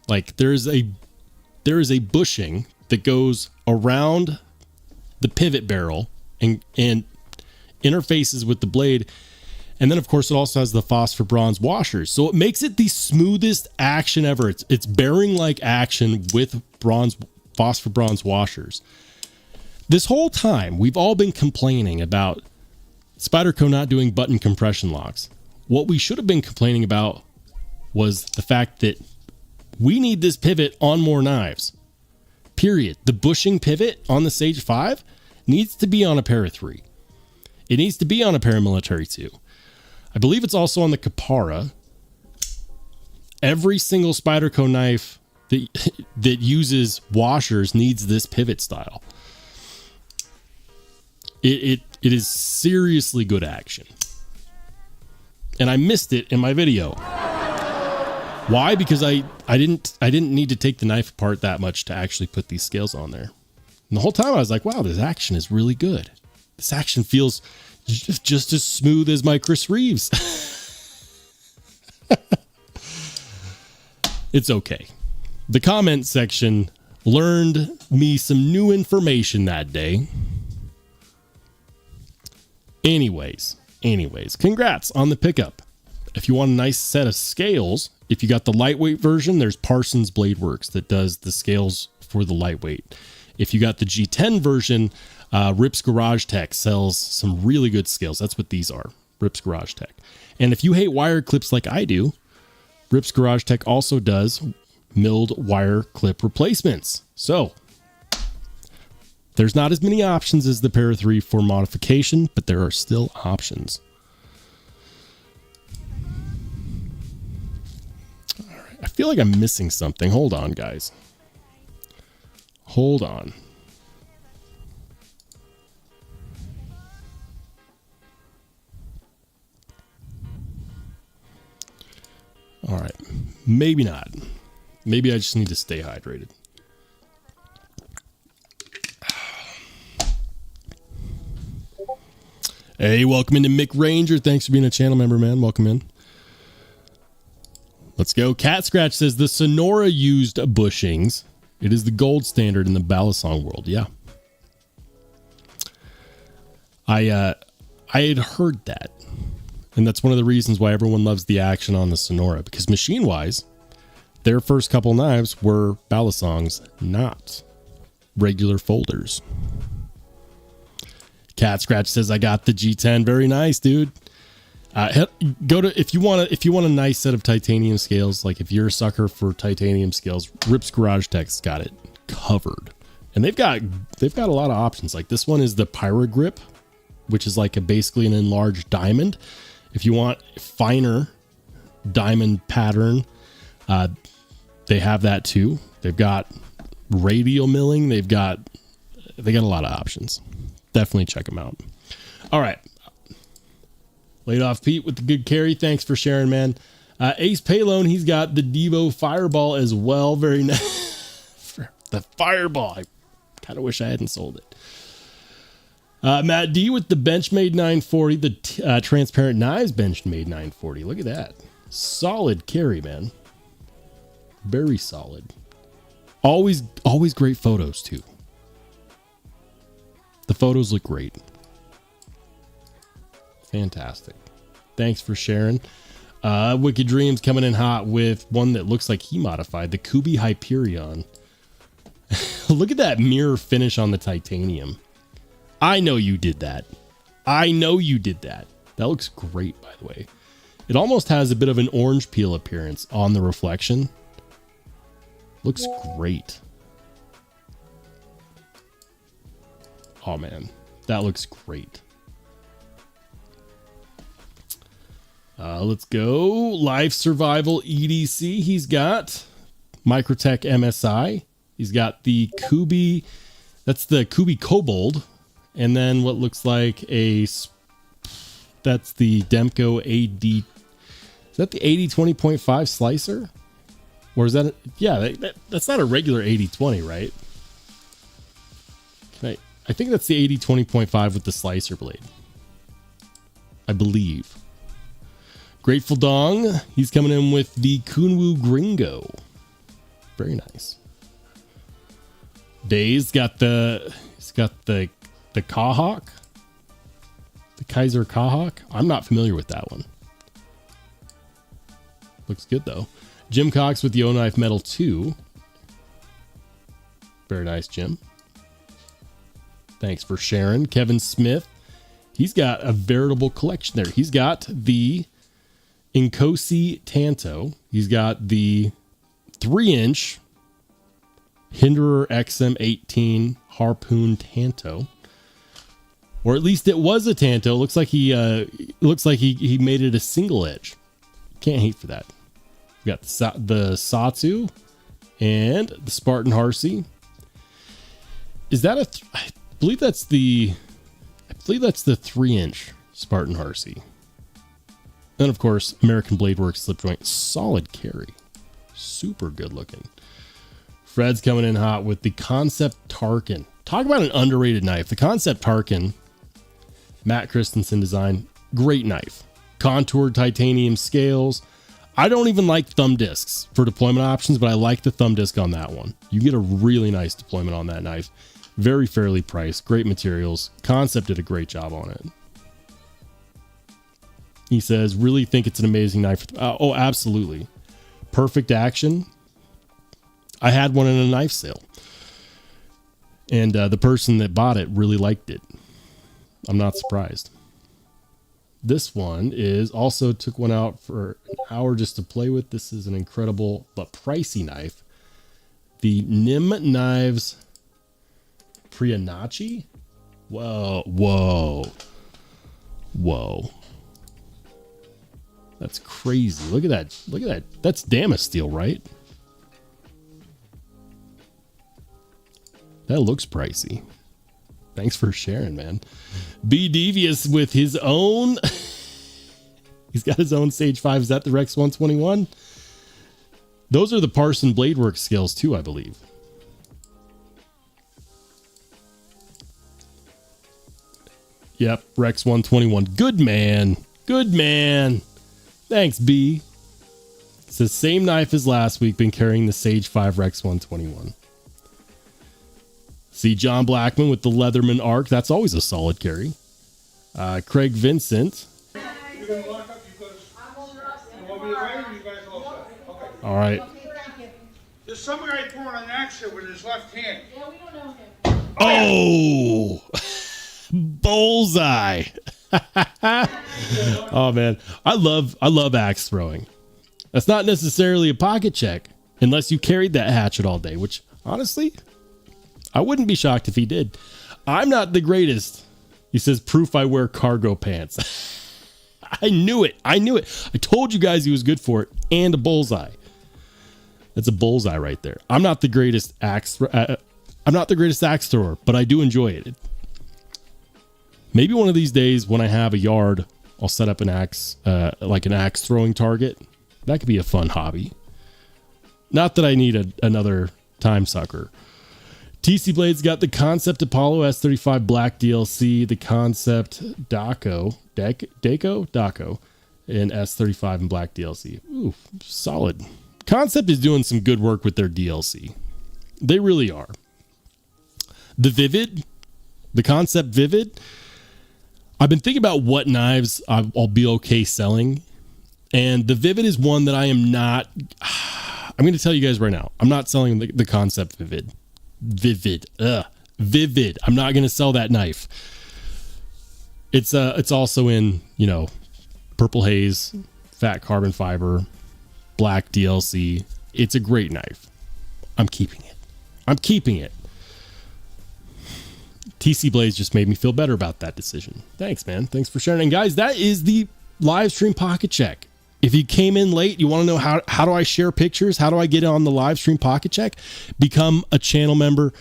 Like there is a bushing that goes around the pivot barrel and interfaces with the blade. And then of course it also has the phosphor bronze washers. So it makes it the smoothest action ever. It's bearing like action with phosphor bronze washers. This whole time we've all been complaining about Spyderco not doing button compression locks. What we should have been complaining about was the fact that we need this pivot on more knives. Period. The bushing pivot on the Sage 5 needs to be on a Para 3. It needs to be on a paramilitary 2. I believe it's also on the Kapara. Every single Spyderco knife that uses washers needs this pivot style. It is seriously good action. And I missed it in my video. Why? Because I didn't need to take the knife apart that much to actually put these scales on there. And the whole time I was like, wow, this action is really good. This action feels just as smooth as my Chris Reeves. It's okay. The comment section learned me some new information that day. Anyways, Anyways, congrats on the pickup. If you want a nice set of scales, if you got the lightweight version, there's Parsons Blade Works that does the scales for the lightweight. If you got the G10 version, Rips Garage Tech sells some really good scales. That's what these are, Rips Garage Tech. And if you hate wire clips like I do, Rips Garage Tech also does milled wire clip replacements. So there's not as many options as the Para 3 for modification, but there are still options. All right, I feel like I'm missing something. Hold on, guys. Hold on. All right, maybe not. Maybe I just need to stay hydrated. Hey, welcome into Mick Ranger. Thanks for being a channel member, man. Welcome in. Let's go. Cat Scratch says the Sonora used bushings. It is the gold standard in the balisong world. Yeah. I had heard that. And that's one of the reasons why everyone loves the action on the Sonora, because machine-wise, their first couple knives were balisongs, not regular folders. Cat Scratch says I got the G10. Very nice, dude. Go to if you want a nice set of titanium scales, like if you're a sucker for titanium scales, Rips Garage Tech's got it covered. And they've got a lot of options. Like this one is the Pyra Grip, which is like basically an enlarged diamond. If you want finer diamond pattern, they have that too. They've got radial milling. They got a lot of options. Definitely check them out. All right. Laid off Pete with the good carry. Thanks for sharing, man. Ace Paylone, he's got the Devo Fireball as well. Very nice. The Fireball. I kind of wish I hadn't sold it. Matt D with the benchmade 940, the transparent knives benchmade 940. Look at that. Solid carry, man. Very solid. Always great photos too. The photos look great. Fantastic. Thanks for sharing. Wicked Dreams coming in hot with one that looks like he modified, the Kubi Hyperion. Look at that mirror finish on the titanium. I know you did that. I know you did that. That looks great, by the way. It almost has a bit of an orange peel appearance on the reflection. Looks great. Oh man, that looks great. Let's go. Life Survival EDC. He's got Microtech MSI. He's got the Kubi. That's the Kubi Kobold. And then what looks like that's the Demko AD. Is that the 80-20.5 slicer? Or is that, that's not a regular 80-20, right? I think that's the 80-20.5 with the slicer blade. I believe. Grateful Dong, he's coming in with the Kunwu Gringo. Very nice. Days got the Kahawk. The Kaiser Kahawk. I'm not familiar with that one. Looks good though. Jim Cox with the O-Knife Metal 2. Very nice, Jim. Thanks for sharing. Kevin Smith. He's got a veritable collection there. He's got the Inkosi Tanto. He's got the 3-inch Hinderer XM18 Harpoon Tanto. Or at least it was a Tanto. Looks like he made it a single edge. Can't hate for that. We got the Satsu and the Spartan Harsey. Is that I believe that's the 3-inch Spartan Harsey. And of course, American Blade Works slip joint, solid carry, super good looking. Fred's coming in hot with the Concept Tarkin. Talk about an underrated knife. The Concept Tarkin, Matt Christensen design, great knife. Contoured titanium scales. I don't even like thumb discs for deployment options, but I like the thumb disc on that one. You get a really nice deployment on that knife. Very fairly priced, great materials. Concept did a great job on it. He says, really think it's an amazing knife. Oh, absolutely. Perfect action. I had one in a knife sale. And the person that bought it really liked it. I'm not surprised. This one is also took one out for an hour just to play with. This is an incredible but pricey knife. The Nim Knives Prianachi. Whoa, whoa, whoa. That's crazy. Look at that. Look at that. That's Damas steel, right? That looks pricey. Thanks for sharing, man. Be Devious with his own. He's got his own Sage 5. Is that the Rex 121? Those are the Parson Bladework scales too, I believe. Yep, Rex 121. Good man. Good man. Thanks, B. It's the same knife as last week. Been carrying the Sage 5 Rex 121. See John Blackman with the Leatherman Arc. That's always a solid carry. Craig Vincent. All right. There's some guy throwing an axe with his left hand. Yeah, we don't know him. Oh! Bullseye. Oh man, I love axe throwing. That's not necessarily a pocket check unless you carried that hatchet all day, which honestly, I wouldn't be shocked if he did. I'm not the greatest. He says, proof I wear cargo pants. I knew it. I knew it. I told you guys he was good for it. And a bullseye. That's a bullseye right there. I'm not the greatest axe. I'm not the greatest axe thrower, but I do enjoy it. Maybe one of these days when I have a yard, I'll set up an axe, like an axe throwing target. That could be a fun hobby. Not that I need another time sucker. TC Blades got the Concept Apollo S35 Black DLC, the Concept Daco, and S35 and Black DLC. Ooh, solid. Concept is doing some good work with their DLC. They really are. The Vivid, the Concept Vivid. I've been thinking about what knives I'll be okay selling. And the Vivid is one that I am not. I'm going to tell you guys right now. I'm not selling the Concept Vivid. Vivid. I'm not going to sell that knife. It's also in, purple haze, fat carbon fiber, black DLC. It's a great knife. I'm keeping it. TC Blades just made me feel better about that decision. Thanks, man. Thanks for sharing. And guys, that is the live stream pocket check. If you came in late, you want to know how do I share pictures? How do I get on the live stream pocket check? Become a channel member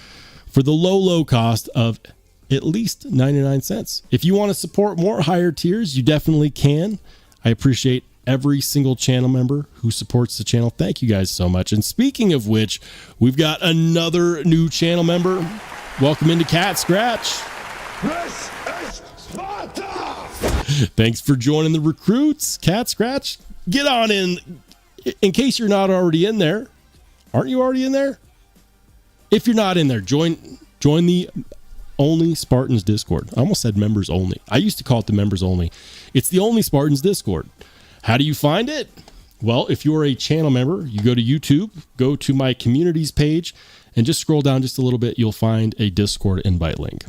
for the low cost of at least 99 cents. If you want to support more higher tiers, you definitely can. I appreciate every single channel member who supports the channel. Thank you guys so much. And speaking of which, we've got another new channel member. Welcome into Cat Scratch. This is Sparta! Thanks for joining the recruits, Cat Scratch. Get on in case you're not already in there. Aren't you already in there? If you're not in there, join the Only Spartans Discord. I almost said members only. I used to call it the members only. It's the Only Spartans Discord. How do you find it? Well, if you're a channel member, you go to YouTube, go to my communities page, and just scroll down just a little bit. You'll find a Discord invite link.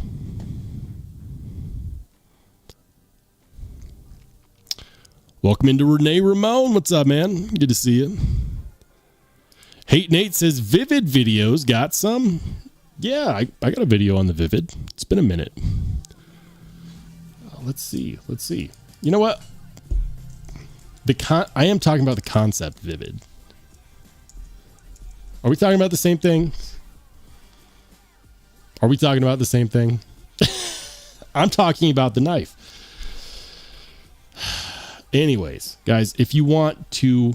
Welcome into Renee Ramon. What's up, man? Good to see you. Hate Nate says Vivid videos got some. Yeah, I got a video on the Vivid. It's been a minute. Let's see. You know what? I am talking about the Concept Vivid. Are we talking about the same thing? I'm talking about the knife. Anyways, guys, if you want to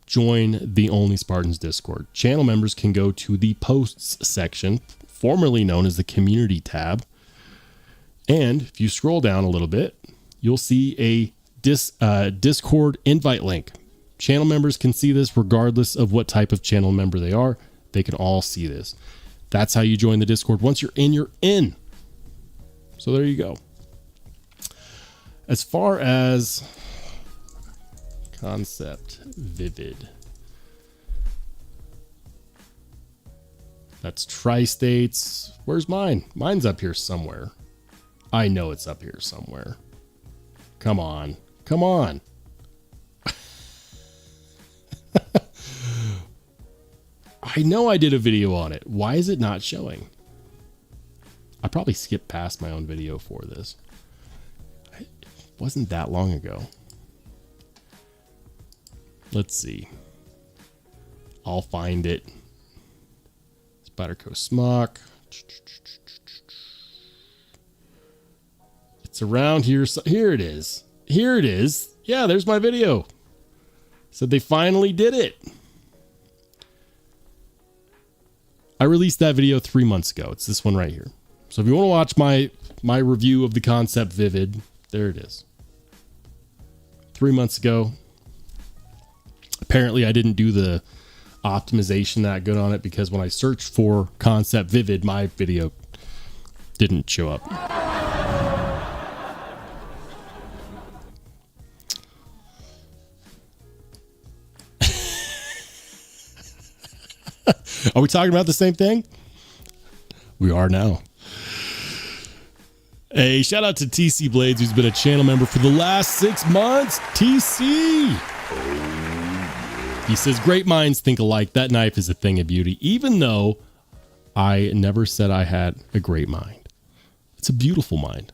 join the Only Spartans Discord, channel members can go to the posts section, formerly known as the community tab. And if you scroll down a little bit, you'll see a Discord invite link. Channel members can see this regardless of what type of channel member they are. They can all see this. That's how you join the Discord. Once you're in, you're in. So there you go. As far as Concept Vivid. That's Tri-States. Where's mine? Mine's up here somewhere. I know it's up here somewhere. Come on. Come on. I know I did a video on it. Why is it not showing? I probably skipped past my own video for this. It wasn't that long ago. Let's see. I'll find it. Spyderco smock. It's around here. So here it is. Here it is. Yeah, there's my video. So they finally did it. I released that video 3 months ago. It's this one right here. So if you want to watch my review of the Concept Vivid, there it is. 3 months ago. Apparently I didn't do the optimization that good on it because when I searched for Concept Vivid, my video didn't show up. Are we talking about the same thing? We are now. Hey, shout out to TC Blades, who's been a channel member for the last 6 months. TC! He says, great minds think alike. That knife is a thing of beauty, even though I never said I had a great mind. It's a beautiful mind.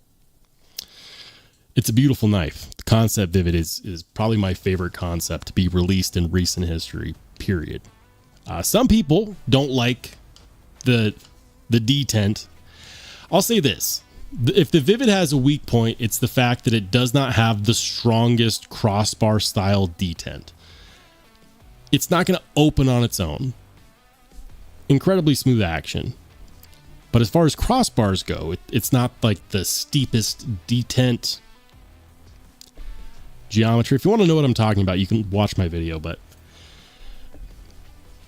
It's a beautiful knife. The Concept Vivid is probably my favorite concept to be released in recent history, period. Some people don't like the detent. I'll say this. If the Vivid has a weak point, it's the fact that it does not have the strongest crossbar style detent. It's not going to open on its own. Incredibly smooth action. But as far as crossbars go, it's not like the steepest detent geometry. If you want to know what I'm talking about, you can watch my video, but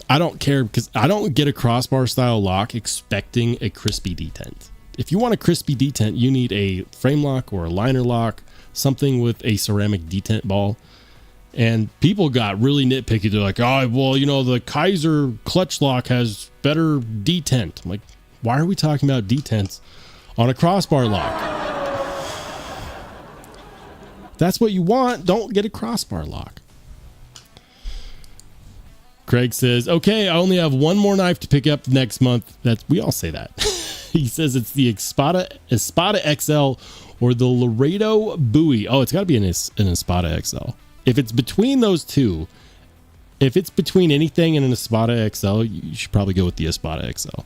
I don't care because I don't get a crossbar style lock expecting a crispy detent. If you want a crispy detent, you need a frame lock or a liner lock, something with a ceramic detent ball. And people got really nitpicky. They're like, oh, well, you know, the Kaiser clutch lock has better detent. I'm like, why are we talking about detents on a crossbar lock? If that's what you want, don't get a crossbar lock. Craig says, okay, I only have one more knife to pick up next month. We all say that. He says it's the Espada XL or the Laredo Bowie. Oh, it's got to be an Espada XL. If it's between those two, if it's between anything and an Espada XL, you should probably go with the Espada XL.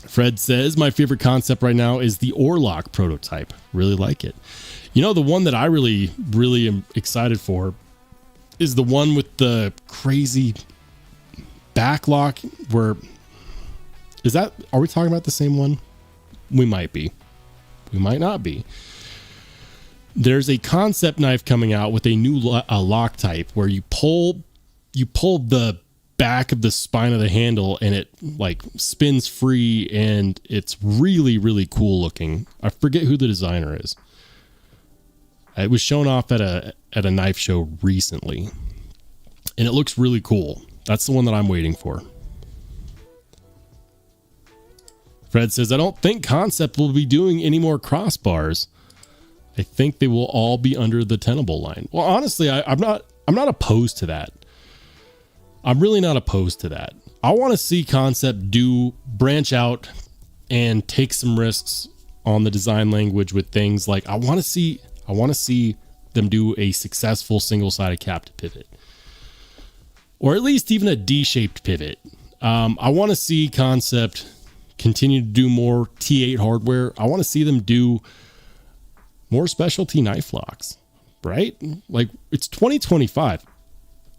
Fred says, my favorite concept right now is the Orlock prototype. Really like it. You know, the one that I really am excited for is the one with the crazy backlock where... Are we talking about the same one? We might be. We might not be. There's a concept knife coming out with a new lock type where you pull the back of the spine of the handle and it like spins free and it's really, really cool looking. I forget who the designer is. It was shown off at a knife show recently and it looks really cool. That's the one that I'm waiting for. Fred says, I don't think Concept will be doing any more crossbars. I think they will all be under the tenable line. Well, honestly, I'm not opposed to that. I'm really not opposed to that. I want to see Concept branch out and take some risks on the design language with things like I want to see them do a successful single-sided captive pivot, or at least even a D-shaped pivot. I want to see Concept continue to do more T8 hardware. I want to see them do more specialty knife locks, right? Like, it's 2025.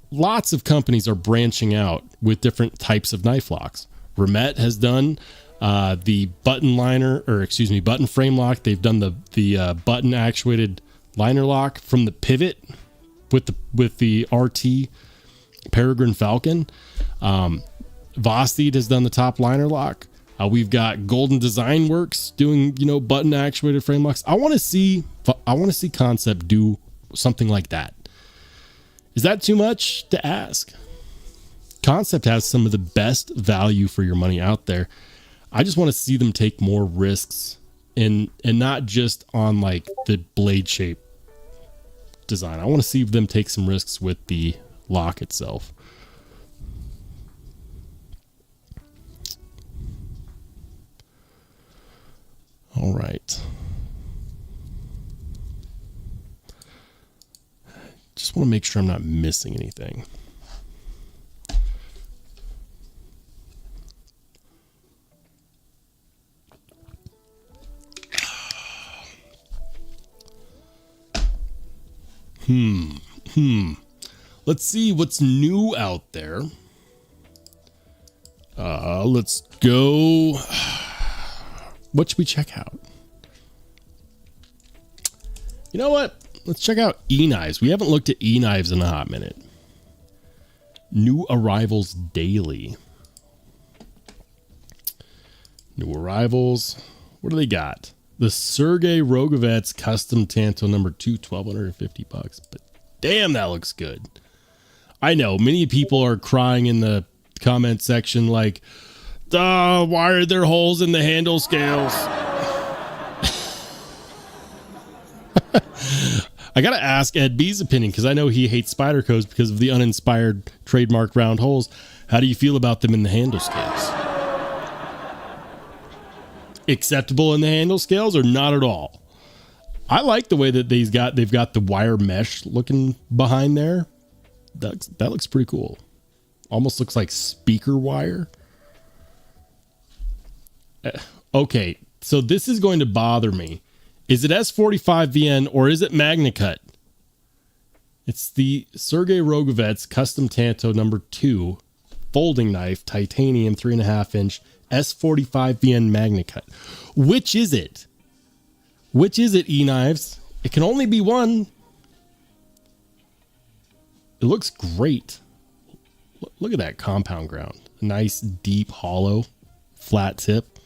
Lots of companies are branching out with different types of knife locks. Remet has done the button frame lock. They've done the button actuated liner lock from the pivot with the RT Peregrine Falcon. Vosteed has done the top liner lock. We've got Golden Design Works doing, button actuated frame locks. I want to see Concept do something like that. Is that too much to ask? Concept has some of the best value for your money out there. I just want to see them take more risks and not just on like the blade shape design. I want to see them take some risks with the lock itself. All right. Just want to make sure I'm not missing anything. Let's see what's new out there. Let's go. What should we check out? You know what? Let's check out E-Knives. We haven't looked at E-Knives in a hot minute. New arrivals daily. New arrivals. What do they got? The Sergei Rogovets custom Tanto number 2, $1,250. But damn, that looks good. I know many people are crying in the comment section like, why are there holes in the handle scales? I gotta ask Ed B's opinion because I know he hates Spydercos because of the uninspired trademark round holes. How do you feel about them in the handle scales? Acceptable in the handle scales or not at all? I like the way that they've got the wire mesh looking behind there. That looks pretty cool. Almost looks like speaker wire. Okay, so this is going to bother me. Is it S45VN or is it MagnaCut? It's the Sergei Rogovets custom Tanto number 2 folding knife, titanium 3.5 inch S45VN MagnaCut. Which is it? Which is it, E-Knives? It can only be one. It looks great. Look at that compound ground. Nice, deep, hollow, flat tip.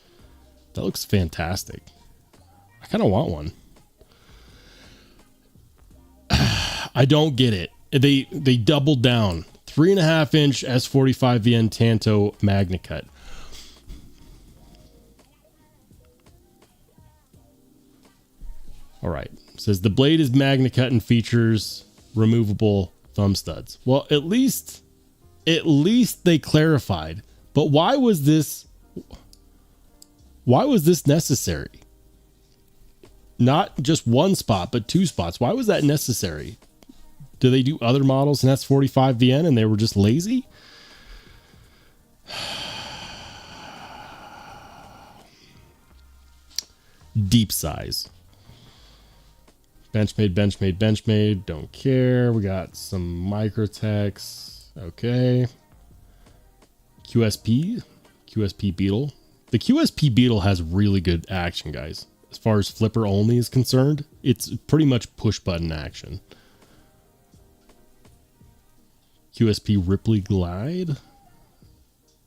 That looks fantastic. I kind of want one. I don't get it. They doubled down. 3.5 inch S45VN Tanto MagnaCut. All right. It says the blade is MagnaCut and features removable thumb studs. Well, at least they clarified. But why was this necessary? Not just one spot, but 2 spots. Why was that necessary? Do they do other models in S45VN and they were just lazy? Deep size. Benchmade. Don't care. We got some microtechs. Okay. QSP Beetle. The QSP Beetle has really good action, guys. As far as flipper only is concerned, it's pretty much push button action. QSP Ripley Glide.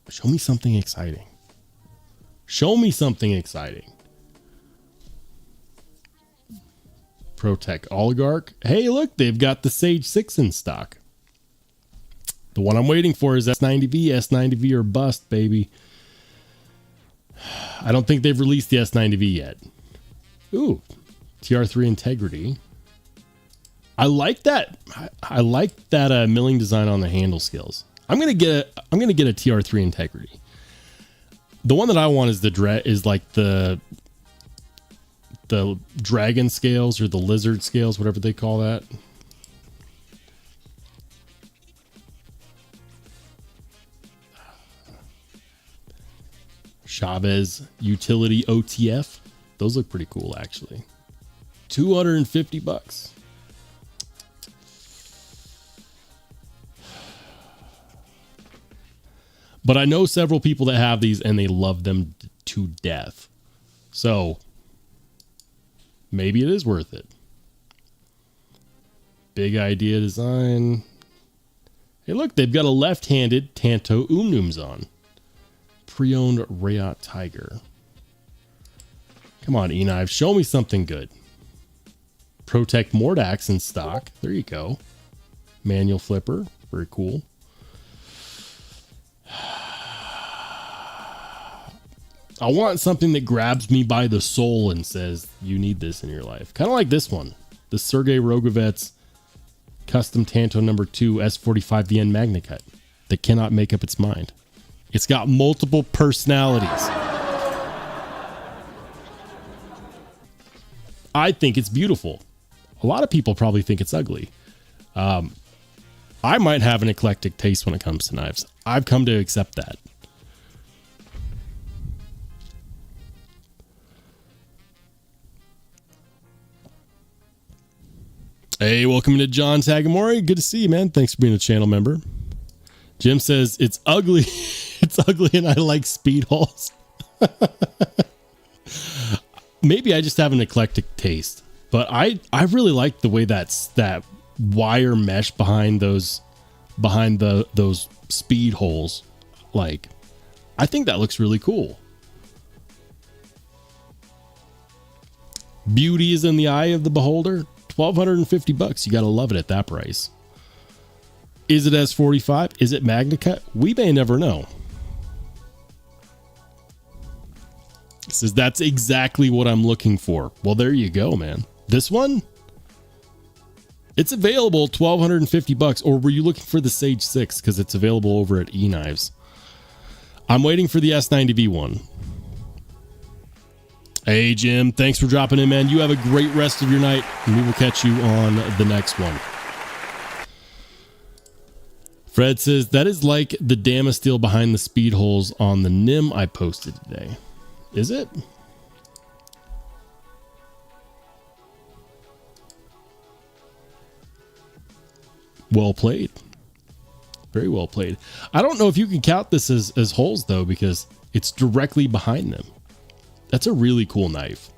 Show me something exciting. Show me something exciting. ProTech Oligarch. Hey, look, they've got the Sage 6 in stock. The one I'm waiting for is S90V. S90V or bust, baby. I don't think they've released the S90V yet. Ooh, TR3 Integrity. I like that. I like that milling design on the handle scales. I'm gonna get a TR3 Integrity. The one that I want is the dragon scales or the lizard scales, whatever they call that. Chavez Utility OTF. Those look pretty cool, actually. $250. But I know several people that have these and they love them to death. So maybe it is worth it. Big idea design. Hey, look, they've got a left-handed Tanto Umnums on. Pre-owned Rayot Tiger. Come on, E-Knives, show me something good. Protect Mordax in stock. There you go. Manual flipper. Very cool. I want something that grabs me by the soul and says, you need this in your life. Kind of like this one. The Sergei Rogovets Custom Tanto number 2 S45VN Magna Cut that cannot make up its mind. It's got multiple personalities. I think it's beautiful. A lot of people probably think it's ugly. I might have an eclectic taste when it comes to knives. I've come to accept that. Hey, welcome to John Tagamori. Good to see you, man. Thanks for being a channel member. Jim says it's ugly. It's ugly and I like speed holes. Maybe I just have an eclectic taste, but I really like the way that wire mesh behind those speed holes. Like, I think that looks really cool. Beauty is in the eye of the beholder. $1,250. You got to love it at that price. Is it S45? Is it Magna Cut? We may never know. It says that's exactly what I'm looking for. Well, there you go, man. This one, it's available $1,250. Or were you looking for the Sage 6? Because it's available over at eKnives. I'm waiting for the S90V one. Hey, Jim, thanks for dropping in, man. You have a great rest of your night, and we will catch you on the next one. Fred says, that is like the Damasteel behind the speed holes on the NIM I posted today. Is it? Well played. Very well played. I don't know if you can count this as holes, though, because it's directly behind them. That's a really cool knife.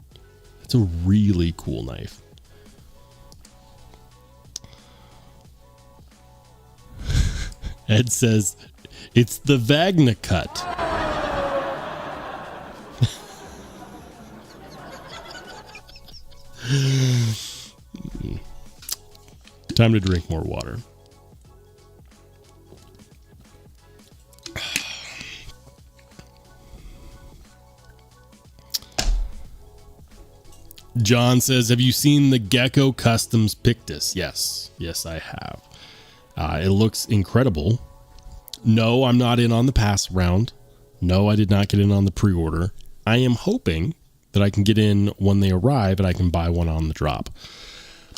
That's a really cool knife. Ed says, it's the Magna Cut. Time to drink more water. John says, have you seen the Gecko Customs Pictus? Yes. Yes, I have. It looks incredible. No, I'm not in on the pass round. No, I did not get in on the pre-order. I am hoping that I can get in when they arrive and I can buy one on the drop.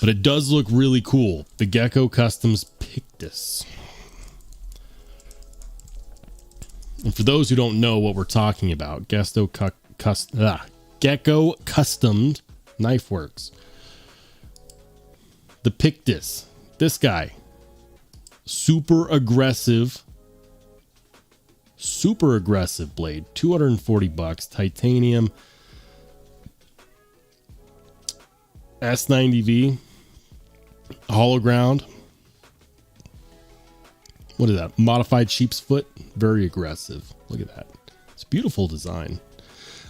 But it does look really cool. The Gecko Customs Pictus. And for those who don't know what we're talking about, Gecko Customs Knife Works. The Pictus. This guy. Super aggressive blade. $240. Titanium. S90V. Hollow ground. What is that? Modified sheep's foot. Very aggressive. Look at that. It's a beautiful design.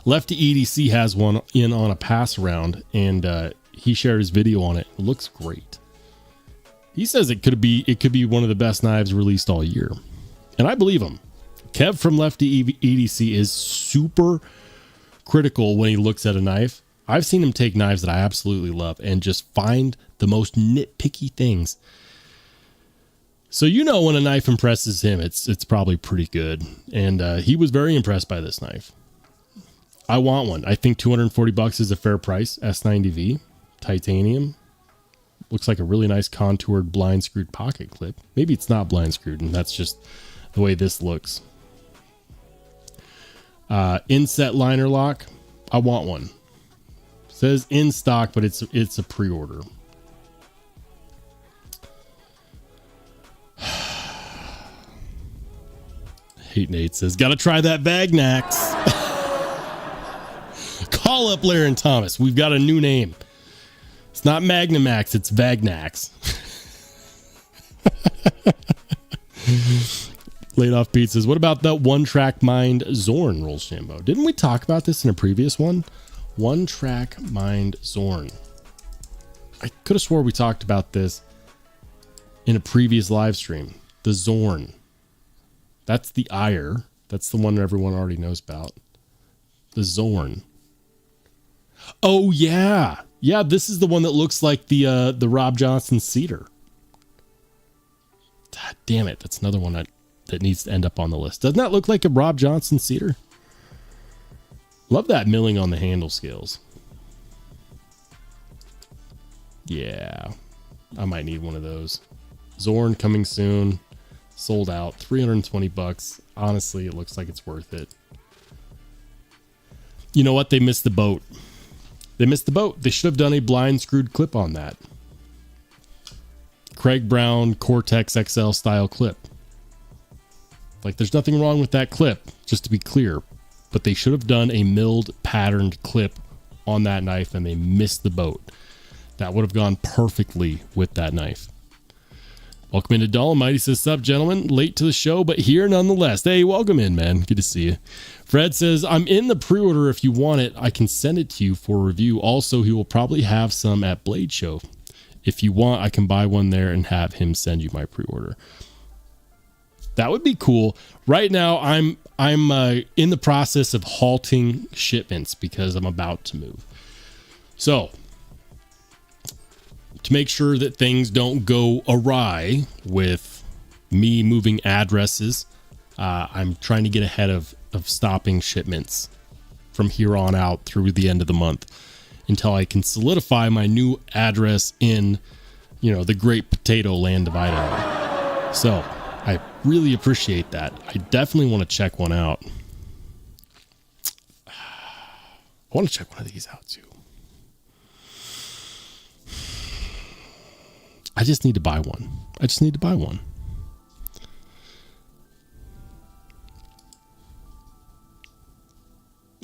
Lefty EDC has one in on a pass around, and he shared his video on it. It looks great. He says it could be one of the best knives released all year, and I believe him. Kev from Lefty EDC is super critical when he looks at a knife. I've seen him take knives that I absolutely love and just find the most nitpicky things. So you know when a knife impresses him, it's probably pretty good, and he was very impressed by this knife. I want one. I think $240 is a fair price. S90V, titanium. Looks like a really nice contoured blind screwed pocket clip. Maybe it's not blind screwed, and that's just the way this looks. Inset liner lock. I want one. Says in stock, but it's a pre-order. Hate Nate says, gotta try that Vagnax. Call up Laren Thomas. We've got a new name. It's not Magnamax, it's Vagnax. Laid off Pete says, what about that One Track Mind Zorn, Rollshambo? Didn't we talk about this in a previous one? One Track Mind Zorn. I could have swore we talked about this in a previous live stream. The Zorn. That's the ire. That's the one everyone already knows about. The Zorn. Oh, yeah. Yeah, this is the one that looks like the Rob Johnson cedar. God damn it. That's another one that needs to end up on the list. Doesn't that look like a Rob Johnson cedar? Love that milling on the handle scales. Yeah. I might need one of those. Zorn coming soon. Sold out. $320. Honestly, it looks like it's worth it. You know what? They missed the boat. They missed the boat. They should have done a blind screwed clip on that. Craig Brown Cortex XL style clip. Like, there's nothing wrong with that clip, just to be clear. But they should have done a milled patterned clip on that knife, and they missed the boat. That would have gone perfectly with that knife. Welcome into Dolomite. He says, sup, gentlemen. Late to the show, but here nonetheless. Hey, welcome in, man. Good to see you. Fred says, I'm in the pre-order. If you want it, I can send it to you for review. Also, he will probably have some at Blade Show. If you want, I can buy one there and have him send you my pre-order. That would be cool. Right now, I'm in the process of halting shipments because I'm about to move. So, to make sure that things don't go awry with me moving addresses, I'm trying to get ahead of stopping shipments from here on out through the end of the month until I can solidify my new address in, the great potato land of Idaho. So I really appreciate that. I definitely want to check one out. I want to check one of these out too. I just need to buy one.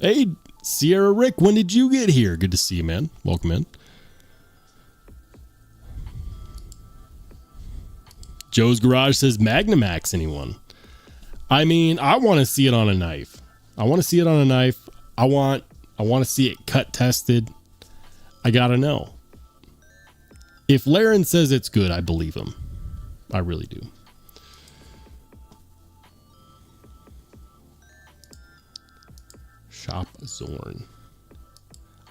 Hey, Sierra Rick, when did you get here? Good to see you, man. Welcome in. Joe's Garage says, Magnamax, anyone? I mean, I want to see it on a knife. I want to see it cut tested. I gotta know. If Laren says it's good, I believe him. I really do. Shop Zorn.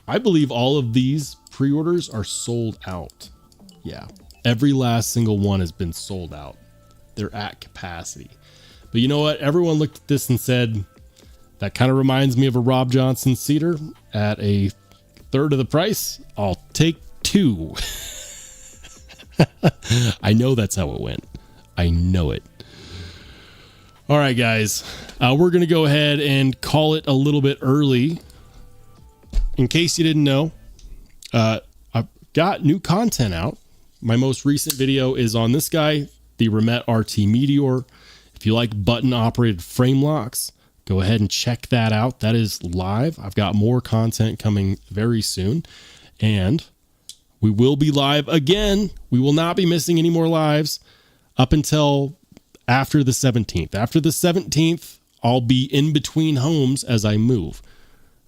I believe all of these pre-orders are sold out. Yeah. Every last single one has been sold out. They're at capacity. But you know what? Everyone looked at this and said, that kind of reminds me of a Rob Johnson cedar at a third of the price. I'll take two. I know that's how it went. I know it. All right, guys. We're going to go ahead and call it a little bit early. In case you didn't know, I've got new content out. My most recent video is on this guy, the Remet RT Meteor. If you like button-operated frame locks, go ahead and check that out. That is live. I've got more content coming very soon. And we will be live again. We will not be missing any more lives up until after the 17th. After the 17th, I'll be in between homes as I move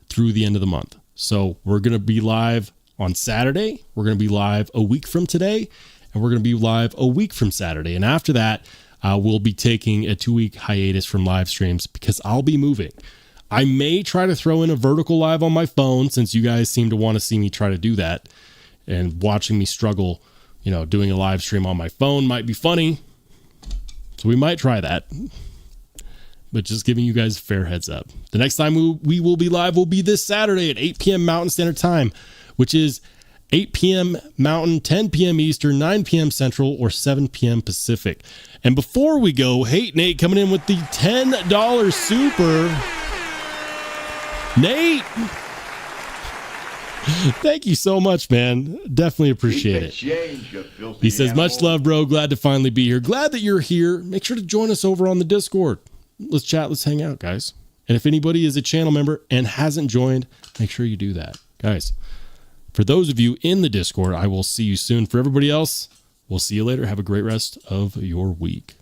through the end of the month. So we're going to be live on Saturday. We're going to be live a week from today. And we're going to be live a week from Saturday. And after that, we'll be taking a 2-week hiatus from live streams because I'll be moving. I may try to throw in a vertical live on my phone since you guys seem to want to see me try to do that. And watching me struggle, doing a live stream on my phone might be funny. So we might try that. But just giving you guys a fair heads up. The next time we will be live will be this Saturday at 8 p.m. Mountain Standard Time, which is 8 p.m. Mountain, 10 p.m. Eastern, 9 p.m. Central, or 7 p.m. Pacific. And before we go, Hate Nate coming in with the $10 super. Nate! Thank you so much, man. Definitely appreciate it. He says, much love, bro. Glad to finally be here. Glad that you're here. Make sure to join us over on the Discord. Let's chat. Let's hang out, guys. And if anybody is a channel member and hasn't joined, make sure you do that. Guys, for those of you in the Discord, I will see you soon. For everybody else, we'll see you later. Have a great rest of your week.